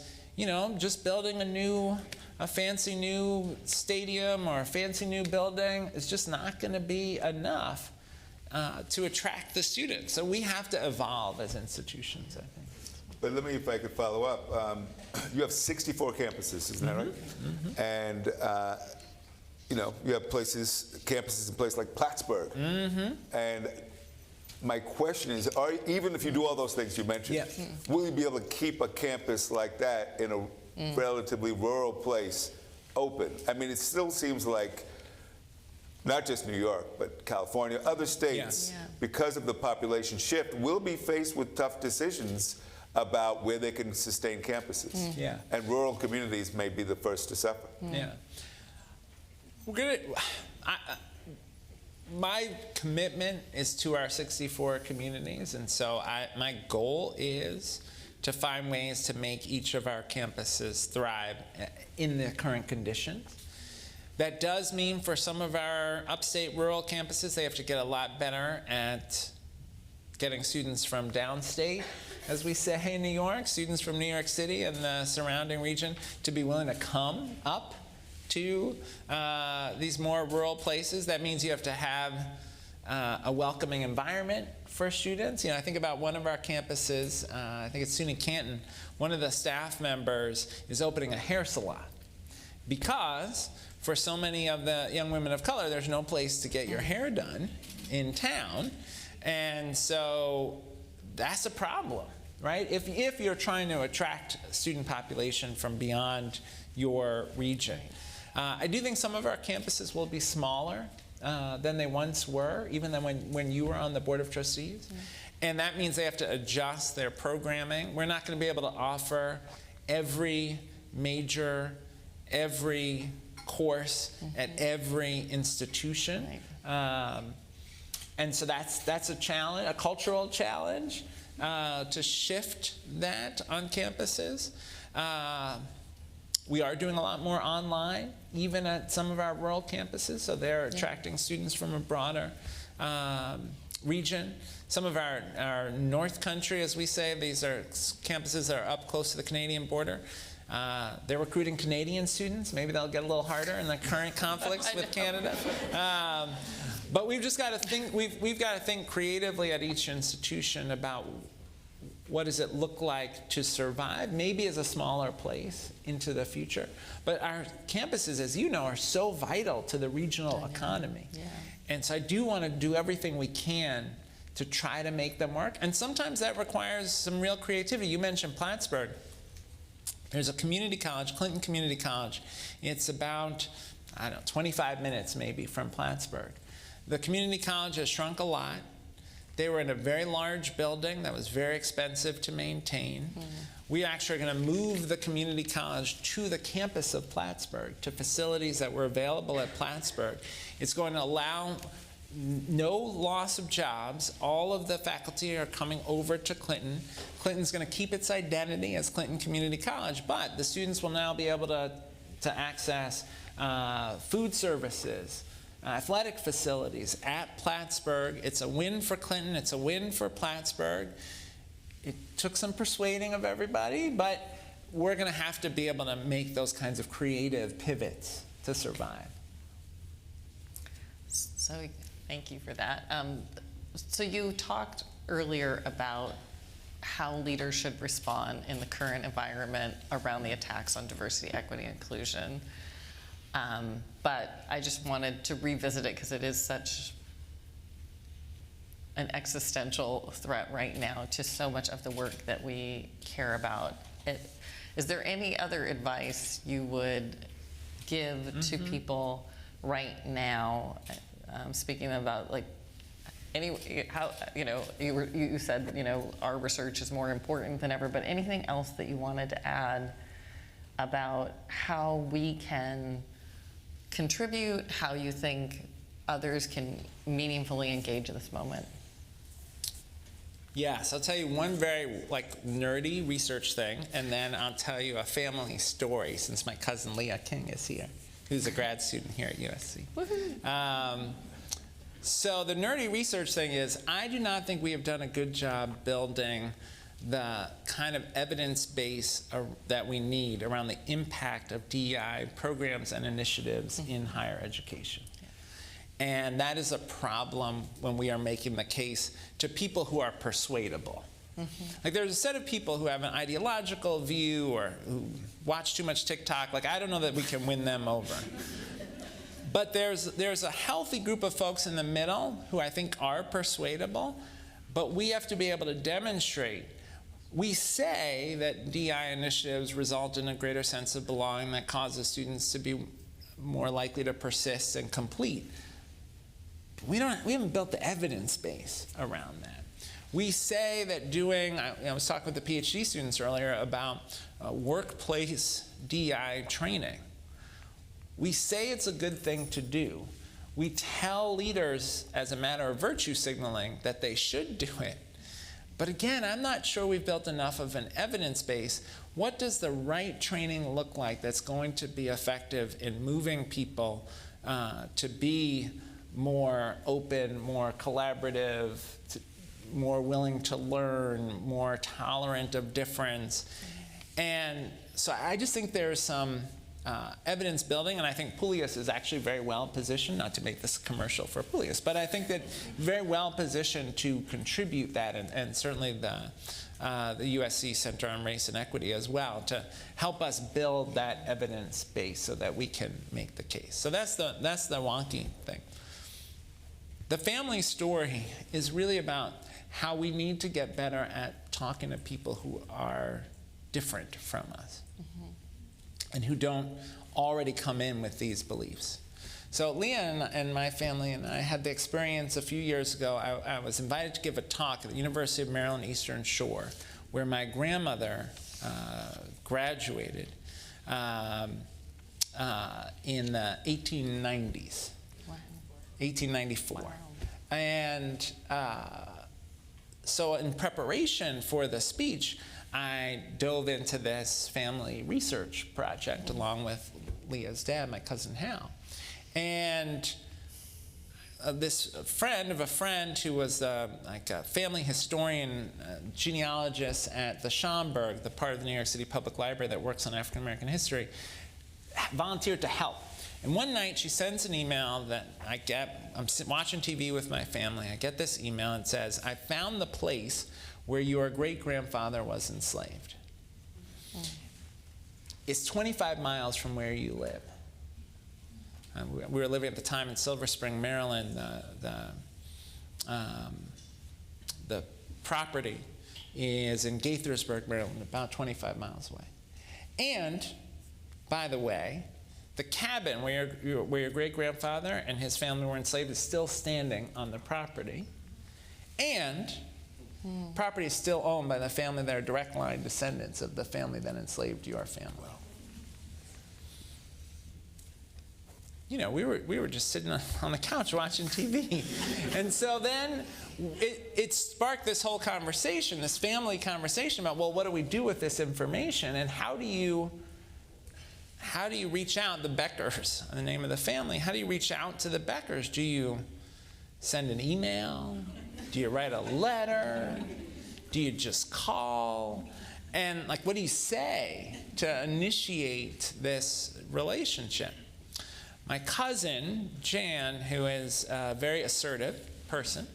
C: just building a fancy new stadium or a fancy new building is just not going to be enough to attract the students. So we have to evolve as institutions, I think.
B: But let me, if I could follow up. You have 64 campuses, isn't that right? Mm-hmm. And you have campuses in places like Plattsburgh. Mm-hmm. And my question is, even if you do all those things you mentioned, yeah, will you be able to keep a campus like that in a relatively rural place open? I mean, it still seems like not just New York, but California, other states, yeah, because of the population shift, will be faced with tough decisions about where they can sustain campuses. Mm. Yeah. And rural communities may be the first to suffer. Mm. Yeah.
C: My commitment is to our 64 communities, and so my goal is to find ways to make each of our campuses thrive in the current conditions. That does mean for some of our upstate rural campuses, they have to get a lot better at getting students from downstate, as we say in New York, students from New York City and the surrounding region, to be willing to come up to these more rural places. That means you have to have a welcoming environment for students. I think about one of our campuses, I think it's SUNY Canton, one of the staff members is opening a hair salon because for so many of the young women of color, there's no place to get your hair done in town. And so that's a problem, right? If you're trying to attract a student population from beyond your region. I do think some of our campuses will be smaller than they once were, even than when you were on the Board of Trustees. Mm-hmm. And that means they have to adjust their programming. We're not going to be able to offer every major, every course at every institution. Right. And so that's a challenge, a cultural challenge, to shift that on campuses. We are doing a lot more online, even at some of our rural campuses, so they're attracting students from a broader region. Some of our North Country, as we say, these are campuses that are up close to the Canadian border. They're recruiting Canadian students. Maybe they'll get a little harder in the current conflicts with Canada. But we've just got to think. We've got to think creatively at each institution about what does it look like to survive, maybe as a smaller place into the future. But our campuses, as you know, are so vital to the regional economy. Yeah. And so I do want to do everything we can to try to make them work. And sometimes that requires some real creativity. You mentioned Plattsburgh. There's a community college, Clinton Community College. It's about, I don't know, 25 minutes maybe from Plattsburgh. The community college has shrunk a lot. They were in a very large building that was very expensive to maintain. Mm-hmm. We actually are going to move the community college to the campus of Plattsburgh, to facilities that were available at Plattsburgh. It's going to allow no loss of jobs. All of the faculty are coming over to Clinton. Clinton's going to keep its identity as Clinton Community College, but the students will now be able to access food services, athletic facilities at Plattsburgh. It's a win for Clinton. It's a win for Plattsburgh. It took some persuading of everybody, but we're going to have to be able to make those kinds of creative pivots to survive.
A: So thank you for that. So you talked earlier about how leaders should respond in the current environment around the attacks on diversity, equity, and inclusion. But I just wanted to revisit it because it is such an existential threat right now to so much of the work that we care about. Is there any other advice you would give to people right now? Speaking about like how you said our research is more important than ever, but anything else that you wanted to add about how we can contribute, how you think others can meaningfully engage in this moment?
C: Yes, I'll tell you one very nerdy research thing, and then I'll tell you a family story since my cousin Leah King is here, who's a grad student here at USC. So the nerdy research thing is, I do not think we have done a good job building the kind of evidence base that we need around the impact of DEI programs and initiatives in higher education. And that is a problem when we are making the case to people who are persuadable. Like there's a set of people who have an ideological view or who watch too much TikTok. Like I don't know that we can win them over. But there's a healthy group of folks in the middle who I think are persuadable, but we have to be able to demonstrate. We say that DEI initiatives result in a greater sense of belonging that causes students to be more likely to persist and complete. We haven't built the evidence base around that. We say that I was talking with the PhD students earlier about workplace DEI training. We say it's a good thing to do. We tell leaders as a matter of virtue signaling that they should do it. But again, I'm not sure we've built enough of an evidence base. What does the right training look like that's going to be effective in moving people to be more open, more collaborative, more willing to learn, more tolerant of difference? And so I just think there's some evidence building, and I think Pullias is actually very well positioned, not to make this commercial for Pullias, but I think that very well positioned to contribute that, and certainly the USC Center on Race and Equity as well, to help us build that evidence base so that we can make the case. So that's the wonky thing. The family story is really about how we need to get better at talking to people who are different from us. And who don't already come in with these beliefs. So Leah and my family and I had the experience a few years ago. I was invited to give a talk at the University of Maryland Eastern Shore, where my grandmother graduated in the 1890s, 1894. Wow. And so in preparation for the speech, I dove into this family research project along with Leah's dad, my cousin Hal. And this friend of a friend who was like a family historian, genealogist at the Schomburg, the part of the New York City Public Library that works on African American history, volunteered to help. And one night she sends an email that I get, I'm watching TV with my family, I get this email and it says, I found the place where your great-grandfather was enslaved. It's 25 miles from where you live. We were living at the time in Silver Spring, Maryland. The property is in Gaithersburg, Maryland, about 25 miles away. And, by the way, the cabin where your great-grandfather and his family were enslaved is still standing on the property. And property is still owned by the family that are direct line descendants of the family that enslaved your family. You know, we were just sitting on the couch watching TV. And so then it sparked this whole conversation, this family conversation about, well, what do we do with this information? And how do you reach out, the Beckers, the name of the family, how do you reach out to the Beckers? Do you send an email? Do you write a letter? Do you just call? And like, what do you say to initiate this relationship? My cousin, Jan, who is a very assertive person,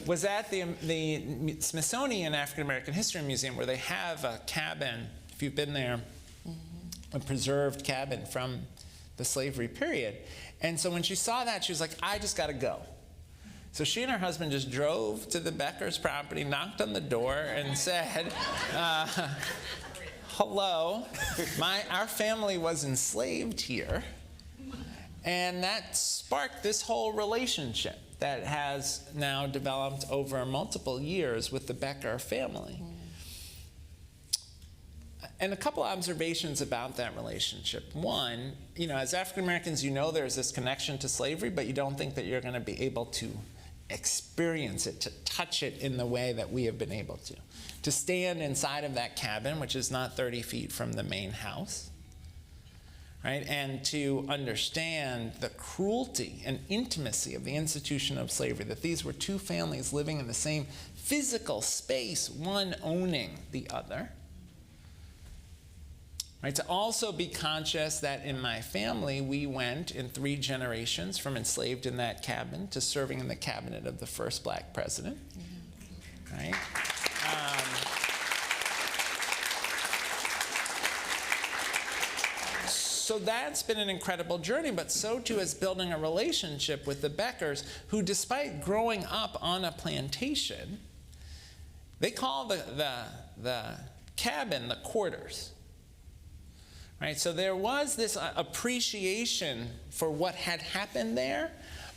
C: was at the Smithsonian African American History Museum, where they have a cabin, if you've been there, a preserved cabin from the slavery period. And so when she saw that, she was like, I just got to go. So she and her husband just drove to the Becker's property, knocked on the door, and said, hello, our family was enslaved here. And that sparked this whole relationship that has now developed over multiple years with the Becker family. And a couple observations about that relationship. One, you know, as African Americans, you know there's this connection to slavery, but you don't think that you're going to be able to experience it, to touch it in the way that we have been able to. To stand inside of that cabin, which is not 30 feet from the main house, right? And to understand the cruelty and intimacy of the institution of slavery, that these were two families living in the same physical space, one owning the other. Right, to also be conscious that in my family, we went in 3 generations from enslaved in that cabin to serving in the cabinet of the first black president. Right? So that's been an incredible journey, but so too is building a relationship with the Beckers, who, despite growing up on a plantation, they call the cabin the quarters. Right, so there was this appreciation for what had happened there,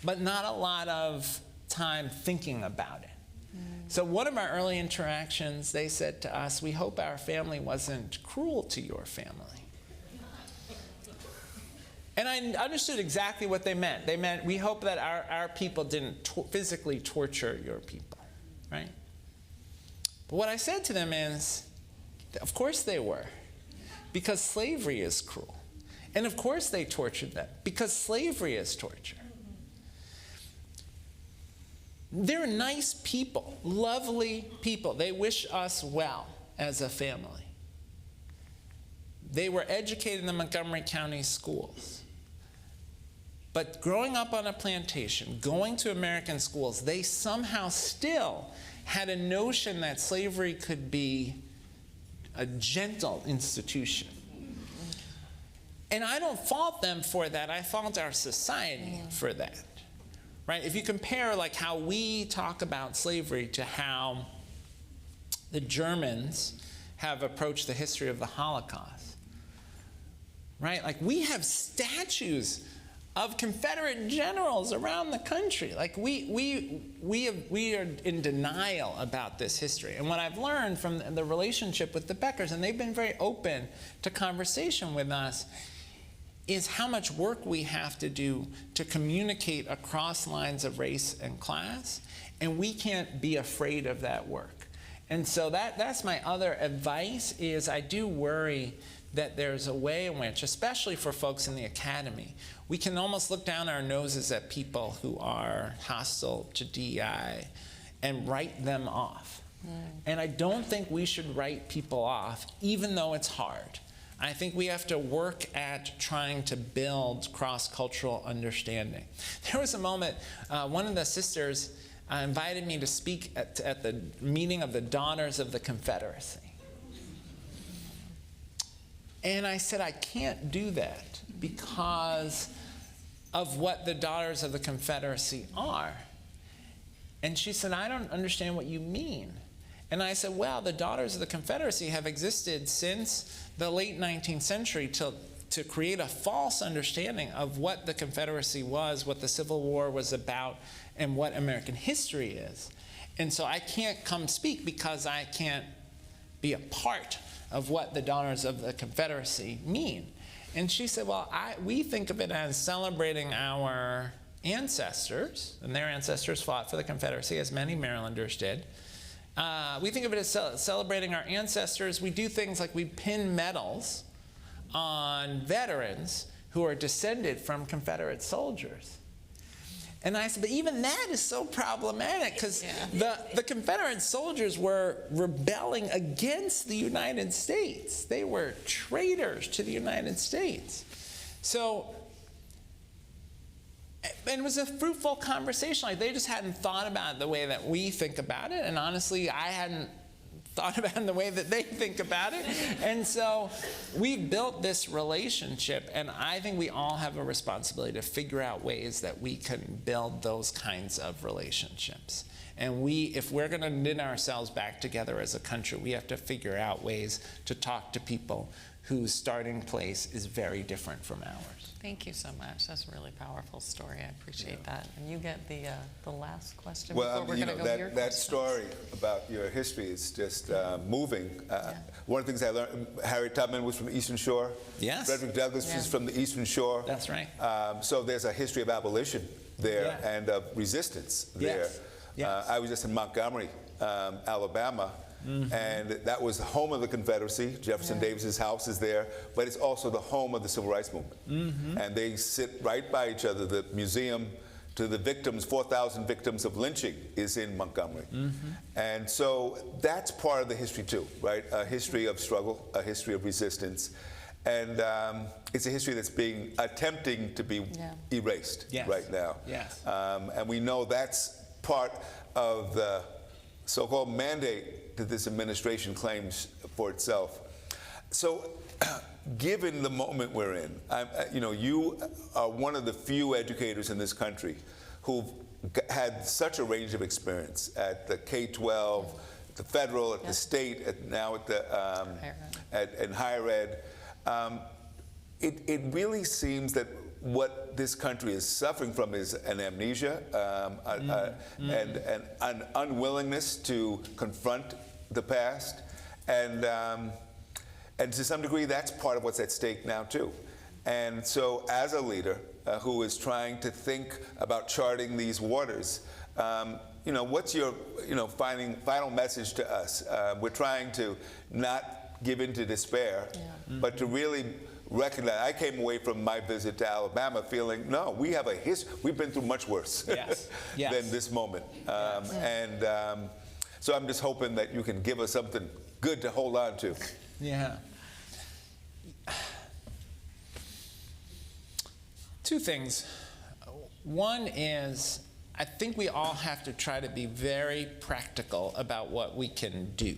C: but not a lot of time thinking about it. So one of our early interactions, they said to us, we hope our family wasn't cruel to your family. And I understood exactly what they meant. They meant, we hope that our people didn't physically torture your people, right? But what I said to them is, of course they were. Because slavery is cruel. And of course they tortured them, because slavery is torture. They're nice people, lovely people. They wish us well as a family. They were educated in the Montgomery County schools. But growing up on a plantation, going to American schools, they somehow still had a notion that slavery could be a gentle institution. And I don't fault them for that. I fault our society for that. Right? If you compare like how we talk about slavery to how the Germans have approached the history of the Holocaust. Right? Like, we have statues of Confederate generals around the country. Like, we are in denial about this history. And what I've learned from the relationship with the Beckers, and they've been very open to conversation with us, is how much work we have to do to communicate across lines of race and class, and we can't be afraid of that work. And so that's my other advice is I do worry that there's a way in which, especially for folks in the academy, we can almost look down our noses at people who are hostile to DEI and write them off. And I don't think we should write people off, even though it's hard. I think we have to work at trying to build cross-cultural understanding. There was a moment, one of the sisters invited me to speak at the meeting of the Daughters of the Confederacy. And I said, I can't do that because of what the Daughters of the Confederacy are. And she said, I don't understand what you mean. And I said, well, the Daughters of the Confederacy have existed since the late 19th century to create a false understanding of what the Confederacy was, what the Civil War was about, and what American history is. And so I can't come speak because I can't be a part of what the Daughters of the Confederacy mean. And she said, well, we think of it as celebrating our ancestors, and their ancestors fought for the Confederacy, as many Marylanders did. We think of it as celebrating our ancestors. We do things like we pin medals on veterans who are descended from Confederate soldiers. And I said, but even that is so problematic because the Confederate soldiers were rebelling against the United States. They were traitors to the United States. So, and it was a fruitful conversation. Like, they just hadn't thought about it the way that we think about it. And honestly, I hadn't thought about it in the way that they think about it. And so we've built this relationship, and I think we all have a responsibility to figure out ways that we can build those kinds of relationships. And if we're going to knit ourselves back together as a country, we have to figure out ways to talk to people whose starting place is very different from ours.
A: Thank you so much. That's a really powerful story. I appreciate that. And you get the last question
B: Well,
A: before we're going to go to your
B: that story about your history is just moving. One of the things I learned, Harriet Tubman was from the Eastern Shore.
C: Yes.
B: Frederick Douglass was from the Eastern Shore.
C: That's right.
B: So there's a history of abolition there and of resistance there.
C: Yes.
B: I was just in Montgomery, Alabama, and that was the home of the Confederacy. Jefferson Davis's house is there, but it's also the home of the Civil Rights Movement. And they sit right by each other. The museum to the victims, 4,000 victims of lynching, is in Montgomery. And so that's part of the history too, right? A history of struggle, a history of resistance. And it's a history that's attempting to be erased right now.
C: Yes.
B: And we know that's part of the so-called mandate that this administration claims for itself. So, given the moment we're in, you are one of the few educators in this country who've had such a range of experience at the K-12, at the federal, at the state, now at the in higher ed. It really seems that what this country is suffering from is an amnesia and an unwillingness to confront the past, and to some degree that's part of what's at stake now too. And so, as a leader who is trying to think about charting these waters, what's your final message to us? We're trying to not give in to despair, but to really recognize. I came away from my visit to Alabama feeling, no, we have a history. We've been through much worse than this moment. So I'm just hoping that you can give us something good to hold on to.
C: Yeah. Two things. One is, I think we all have to try to be very practical about what we can do.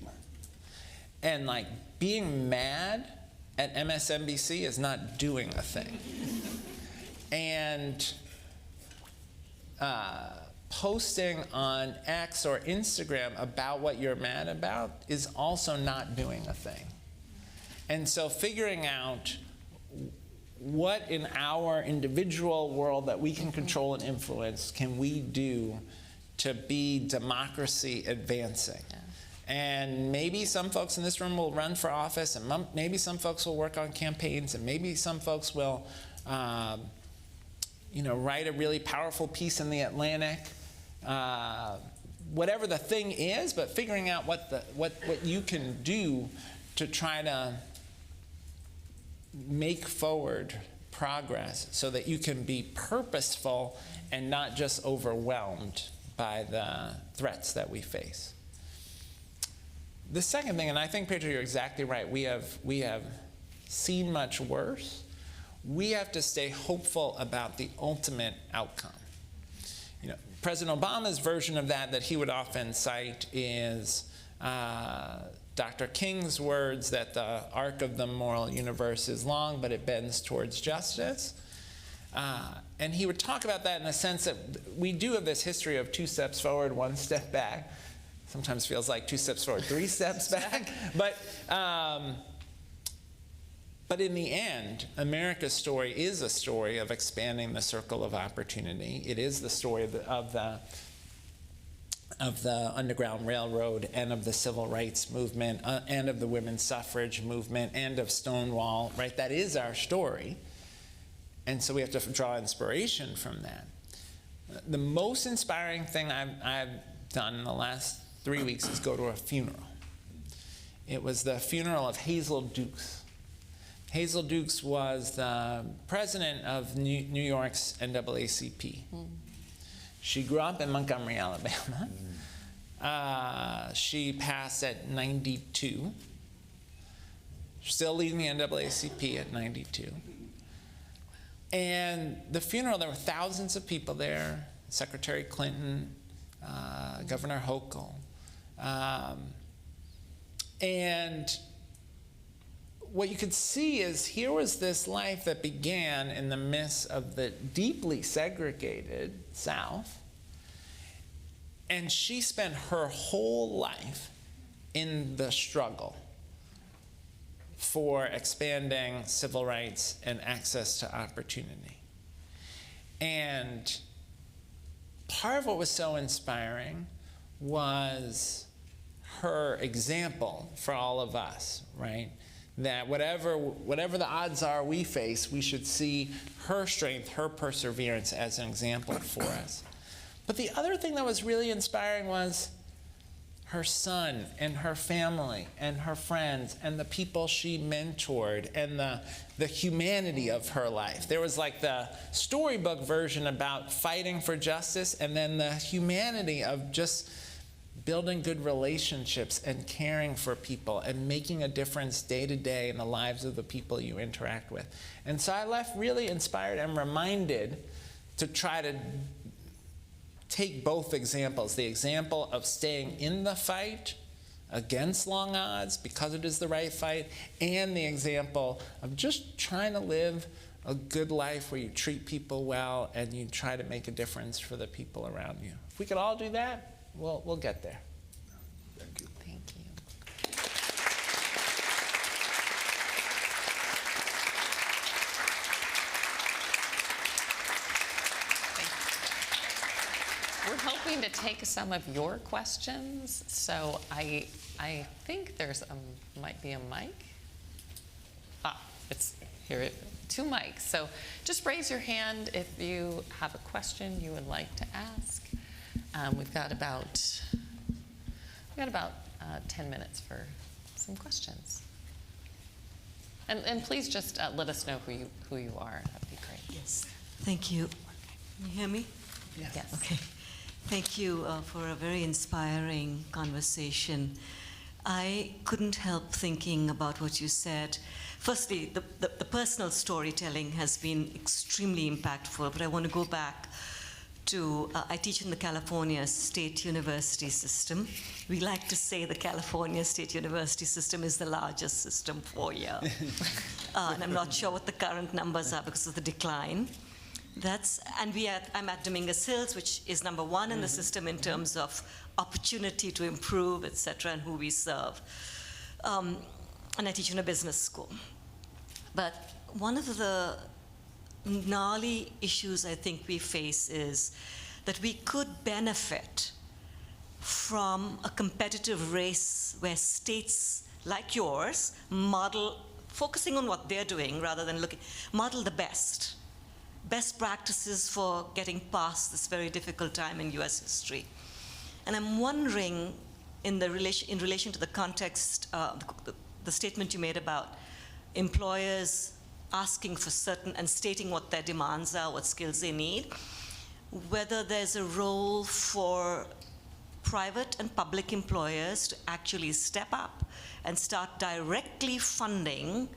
C: And like being mad at MSNBC is not doing a thing. And posting on X or Instagram about what you're mad about is also not doing a thing. And so figuring out what in our individual world that we can control and influence can we do to be democracy advancing. And maybe some folks in this room will run for office, and maybe some folks will work on campaigns, and maybe some folks will write a really powerful piece in the Atlantic. whatever the thing is, but figuring out what you can do to try to make forward progress so that you can be purposeful and not just overwhelmed by the threats that we face. The second thing, and I think, Pedro, you're exactly right, we have seen much worse. We have to stay hopeful about the ultimate outcome. You know, President Obama's version of that he would often cite is Dr. King's words that the arc of the moral universe is long, but it bends towards justice. And he would talk about that in the sense that we do have this history of 2 steps forward, 1 step back. Sometimes feels like 2 steps forward, 3 steps back. But in the end, America's story is a story of expanding the circle of opportunity. It is the story of the Underground Railroad and of the Civil Rights Movement and of the women's suffrage movement and of Stonewall, right? That is our story. And so we have to draw inspiration from that. The most inspiring thing I've done in the last 3 weeks is go to a funeral. It was the funeral of Hazel Dukes. Hazel Dukes was the president of New York's NAACP. She grew up in Montgomery, Alabama. She passed at 92. Still leading the NAACP at 92. And the funeral, there were thousands of people there. Secretary Clinton, Governor Hochul. And what you could see is here was this life that began in the midst of the deeply segregated South. And she spent her whole life in the struggle for expanding civil rights and access to opportunity. And part of what was so inspiring was her example for all of us, right? That whatever the odds are we face, we should see her strength, her perseverance as an example for us. But the other thing that was really inspiring was her son and her family and her friends and the people she mentored and the humanity of her life. There was like the storybook version about fighting for justice and then the humanity of just building good relationships and caring for people and making a difference day to day in the lives of the people you interact with. And so I left really inspired and reminded to try to take both examples, the example of staying in the fight against long odds because it is the right fight, and the example of just trying to live a good life where you treat people well and you try to make a difference for the people around you. If we could all do that, we'll get there.
B: Thank you.
A: Thank you. We're hoping to take some of your questions, so I think there's might be a mic. It's here. 2 mics. So just raise your hand if you have a question you would like to ask. We've got about 10 minutes for some questions. And please just let us know who you are. That'd be great.
D: Yes. Thank you. Can you hear me?
A: Yes.
D: Okay. Thank you for a very inspiring conversation. I couldn't help thinking about what you said. Firstly, the personal storytelling has been extremely impactful, but I want to go back to, I teach in the California State University system. We like to say the California State University system is the largest system for you. And I'm not sure what the current numbers are because of the decline. I'm at Dominguez Hills, which is number 1 in the system in terms of opportunity to improve, et cetera, and who we serve. And I teach in a business school. But one of the gnarly issues I think we face is that we could benefit from a competitive race where states like yours focusing on what they're doing rather than model the best practices for getting past this very difficult time in US history. And I'm wondering, in relation to the context, the statement you made about employers asking for certain and stating what their demands are, what skills they need, whether there's a role for private and public employers to actually step up and start directly funding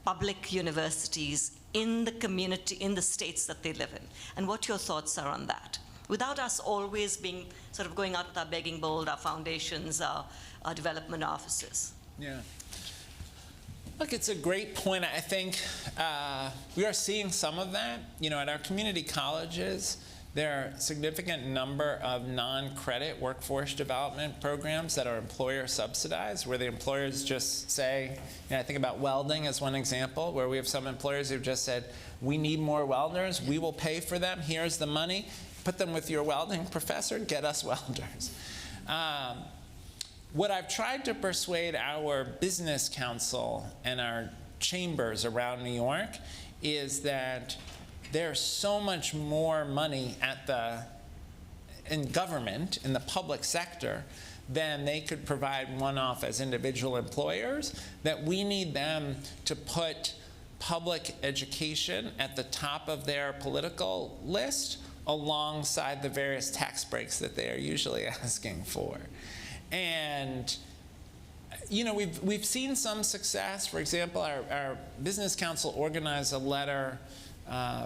D: public universities in the community, in the states that they live in, and what your thoughts are on that, without us always being sort of going out with our begging bowl, our foundations, our development offices.
C: Yeah. Look, it's a great point. I think we are seeing some of that. You know, at our community colleges, there are a significant number of non-credit workforce development programs that are employer subsidized, where the employers just say, you know, I think about welding as one example, where we have some employers who've just said, we need more welders, we will pay for them, here's the money, put them with your welding professor, get us welders. What I've tried to persuade our business council and our chambers around New York is that there's so much more money in government, in the public sector, than they could provide one-off as individual employers, that we need them to put public education at the top of their political list alongside the various tax breaks that they are usually asking for. And you know, we've seen some success. For example, our business council organized a letter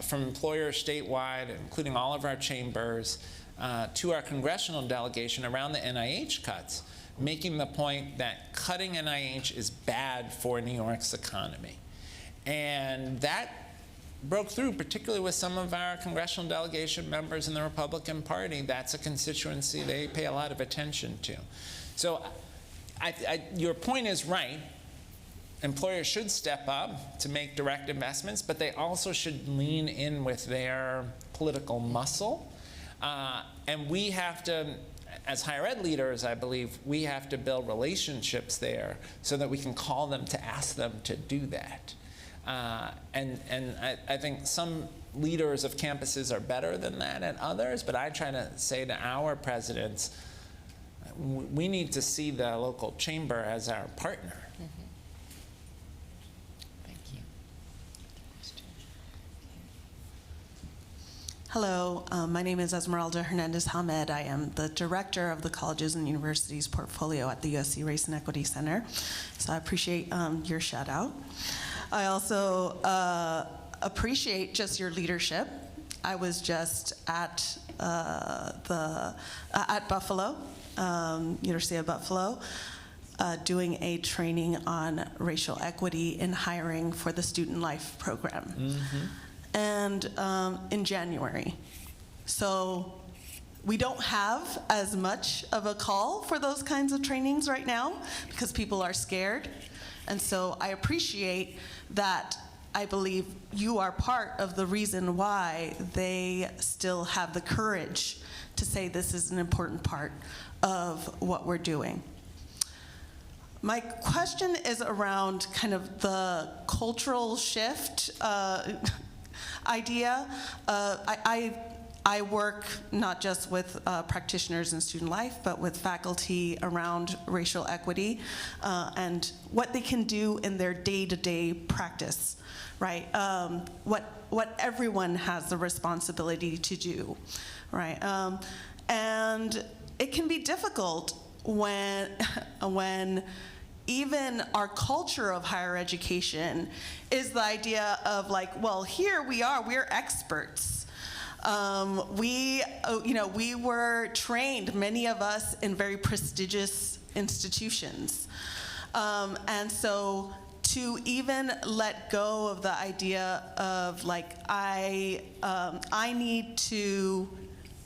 C: from employers statewide, including all of our chambers, to our congressional delegation around the NIH cuts, making the point that cutting NIH is bad for New York's economy. And that broke through, particularly with some of our congressional delegation members in the Republican Party. That's a constituency they pay a lot of attention to. So your point is right. Employers should step up to make direct investments, but they also should lean in with their political muscle. And we have to, as higher ed leaders, I believe, we have to build relationships there so that we can call them to ask them to do that. And I think some leaders of campuses are better than that and others, but I try to say to our presidents, we need to see the local chamber as our partner.
A: Mm-hmm. Thank you.
E: Hello, my name is Esmeralda Hernandez-Hamed. I am the director of the Colleges and Universities portfolio at the USC Race and Equity Center. So I appreciate your shout out. I also appreciate just your leadership. I was just at Buffalo, University of Buffalo, doing a training on racial equity in hiring for the Student Life program. Mm-hmm. And in January. So we don't have as much of a call for those kinds of trainings right now because people are scared. And so I appreciate that. I believe you are part of the reason why they still have the courage to say this is an important part of what we're doing. My question is around kind of the cultural shift idea. I work not just with practitioners in student life, but with faculty around racial equity and what they can do in their day-to-day practice, right? What everyone has the responsibility to do, right? And it can be difficult when even our culture of higher education is the idea of like, well, here we are, we're experts. We were trained, many of us, in very prestigious institutions. And so to even let go of the idea of like, I need to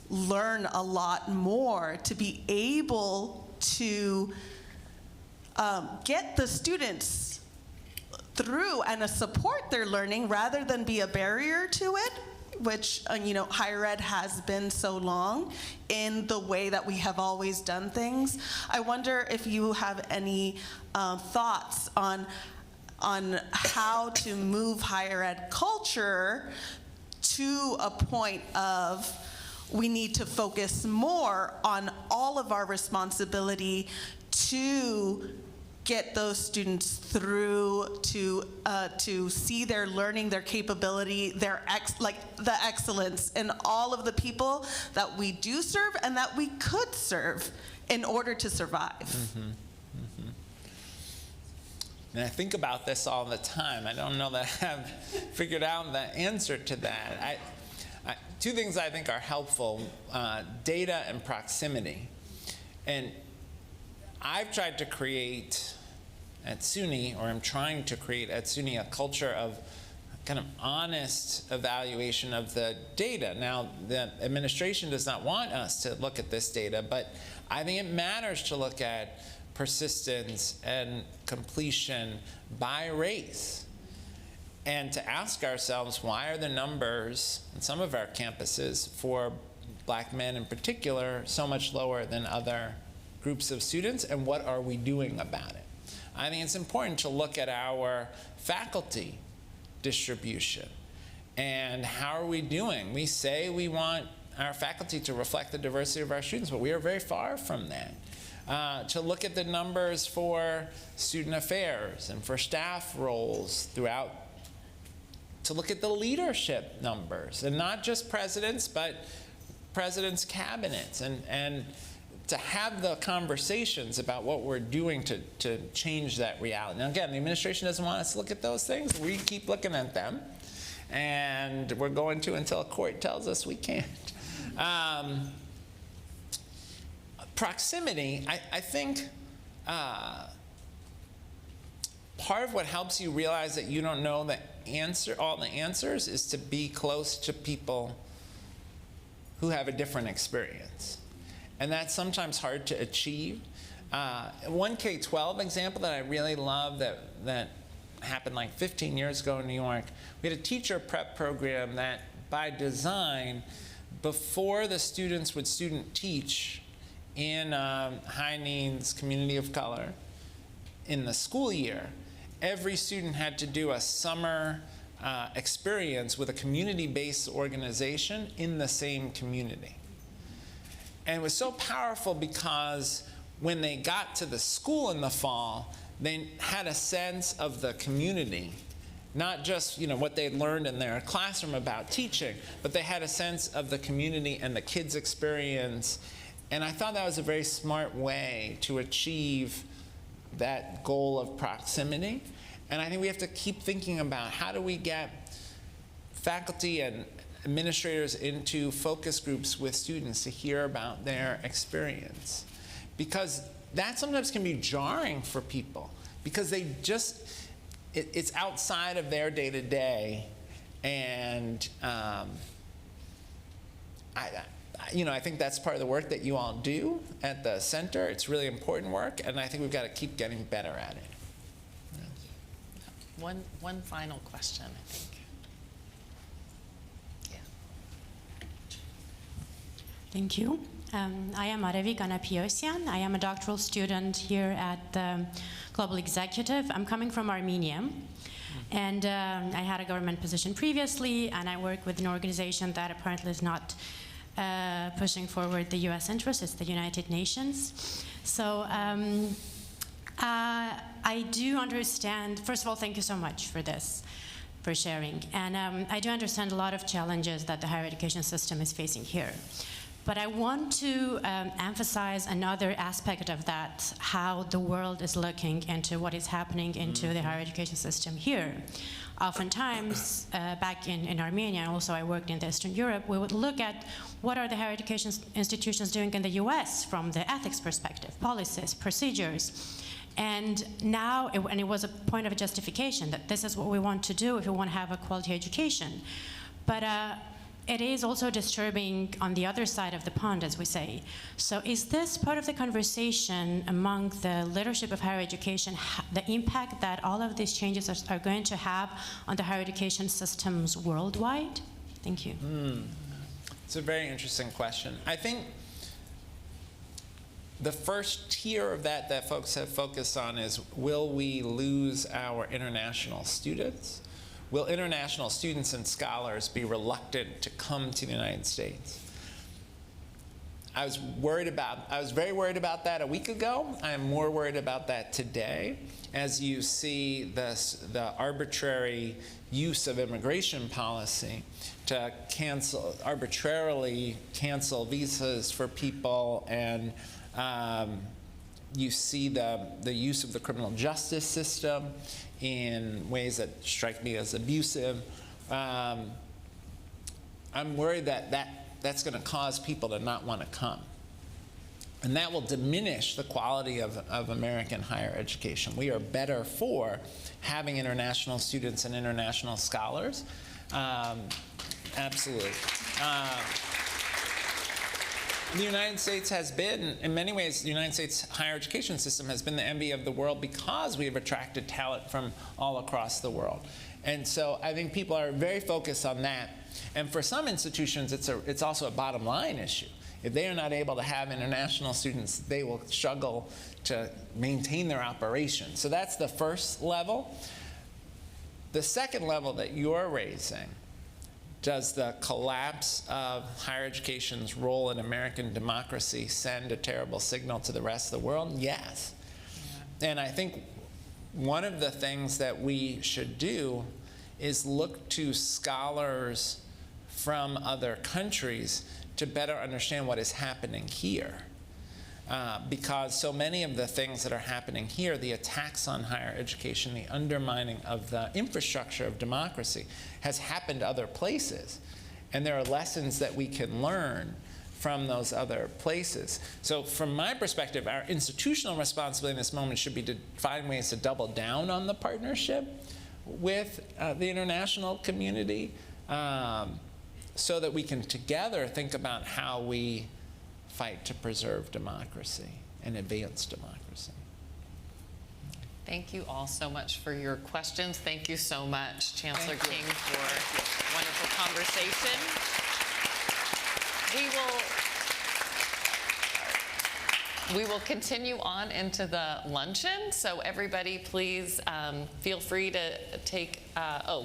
E: learn a lot more to be able to get the students through and support their learning rather than be a barrier to it, which higher ed has been so long in the way that we have always done things. I wonder if you have any thoughts on how to move higher ed culture to a point of we need to focus more on all of our responsibility to get those students through, to see their learning, their capability, the excellence in all of the people that we do serve and that we could serve in order to survive.
C: Mm-hmm. Mm-hmm. And I think about this all the time. I don't know that I have figured out the answer to that. Two things I think are helpful, data and proximity. And I've tried to create at SUNY, or I'm trying to create at SUNY, a culture of kind of honest evaluation of the data. Now, the administration does not want us to look at this data, but I think it matters to look at persistence and completion by race, and to ask ourselves, why are the numbers on some of our campuses for Black men in particular so much lower than other groups of students, and what are we doing about it? I think it's important to look at our faculty distribution and how are we doing. We say we want our faculty to reflect the diversity of our students, but we are very far from that. To look at the numbers for student affairs and for staff roles throughout, to look at the leadership numbers, and not just presidents, but presidents' cabinets, and to have the conversations about what we're doing to change that reality. Now again, the administration doesn't want us to look at those things. We keep looking at them, and we're going to until a court tells us we can't. Proximity, I think part of what helps you realize that you don't know all the answers is to be close to people who have a different experience. And that's sometimes hard to achieve. One K-12 example that I really love that happened like 15 years ago in New York, we had a teacher prep program that by design, before the students would student teach in high needs community of color in the school year, every student had to do a summer experience with a community-based organization in the same community. And it was so powerful because when they got to the school in the fall, they had a sense of the community, not just what they'd learned in their classroom about teaching, but they had a sense of the community and the kids' experience. And I thought that was a very smart way to achieve that goal of proximity. And I think we have to keep thinking about how do we get faculty and administrators into focus groups with students to hear about their experience. Because that sometimes can be jarring for people, because they just, it's outside of their day-to-day. And I think that's part of the work that you all do at the center. It's really important work, and I think we've got to keep getting better at it.
A: One final question, I think.
F: Thank you. I am Arevi Ganapiosian. I am a doctoral student here at the Global Executive. I'm coming from Armenia. And I had a government position previously, and I work with an organization that apparently is not pushing forward the US interests. It's the United Nations. So I do understand, first of all, thank you so much for this, for sharing. And I do understand a lot of challenges that the higher education system is facing here. But I want to emphasize another aspect of that, how the world is looking into what is happening into the higher education system here. Oftentimes, back in Armenia, and also I worked in Eastern Europe, we would look at what are the higher education institutions doing in the US from the ethics perspective, policies, procedures. And now, and it was a point of justification that this is what we want to do if we want to have a quality education. But it is also disturbing on the other side of the pond, as we say. So is this part of the conversation among the leadership of higher education, the impact that all of these changes are going to have on the higher education systems worldwide? Thank you.
C: It's a very interesting question. I think the first tier of that folks have focused on is, will we lose our international students? Will international students and scholars be reluctant to come to the United States? I was very worried about that a week ago. I am more worried about that today, as you see the arbitrary use of immigration policy to arbitrarily cancel visas for people, and you see the use of the criminal justice system in ways that strike me as abusive. I'm worried that's going to cause people to not want to come. And that will diminish the quality of American higher education. We are better for having international students and international scholars. Absolutely. The United States has been, in many ways, the United States higher education system has been the envy of the world because we have attracted talent from all across the world. And so I think people are very focused on that. And for some institutions, it's also a bottom line issue. If they are not able to have international students, they will struggle to maintain their operation. So that's the first level. The second level that you're raising, does the collapse of higher education's role in American democracy send a terrible signal to the rest of the world? Yes. And I think one of the things that we should do is look to scholars from other countries to better understand what is happening here. Because so many of the things that are happening here, the attacks on higher education, the undermining of the infrastructure of democracy, has happened other places. And there are lessons that we can learn from those other places. So from my perspective, our institutional responsibility in this moment should be to find ways to double down on the partnership with the international community, so that we can together think about how we fight to preserve democracy and advance democracy.
A: Thank you all so much for your questions. Thank you so much, Chancellor King, for a wonderful conversation. We will continue on into the luncheon, so everybody please feel free to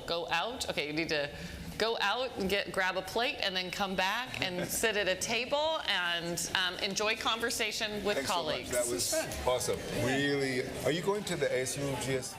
A: go out. Okay, you need to go out and grab a plate and then come back and sit at a table and enjoy conversation with colleagues.
B: Thanks so much. That was awesome. Really. Are you going to the ASU GSV?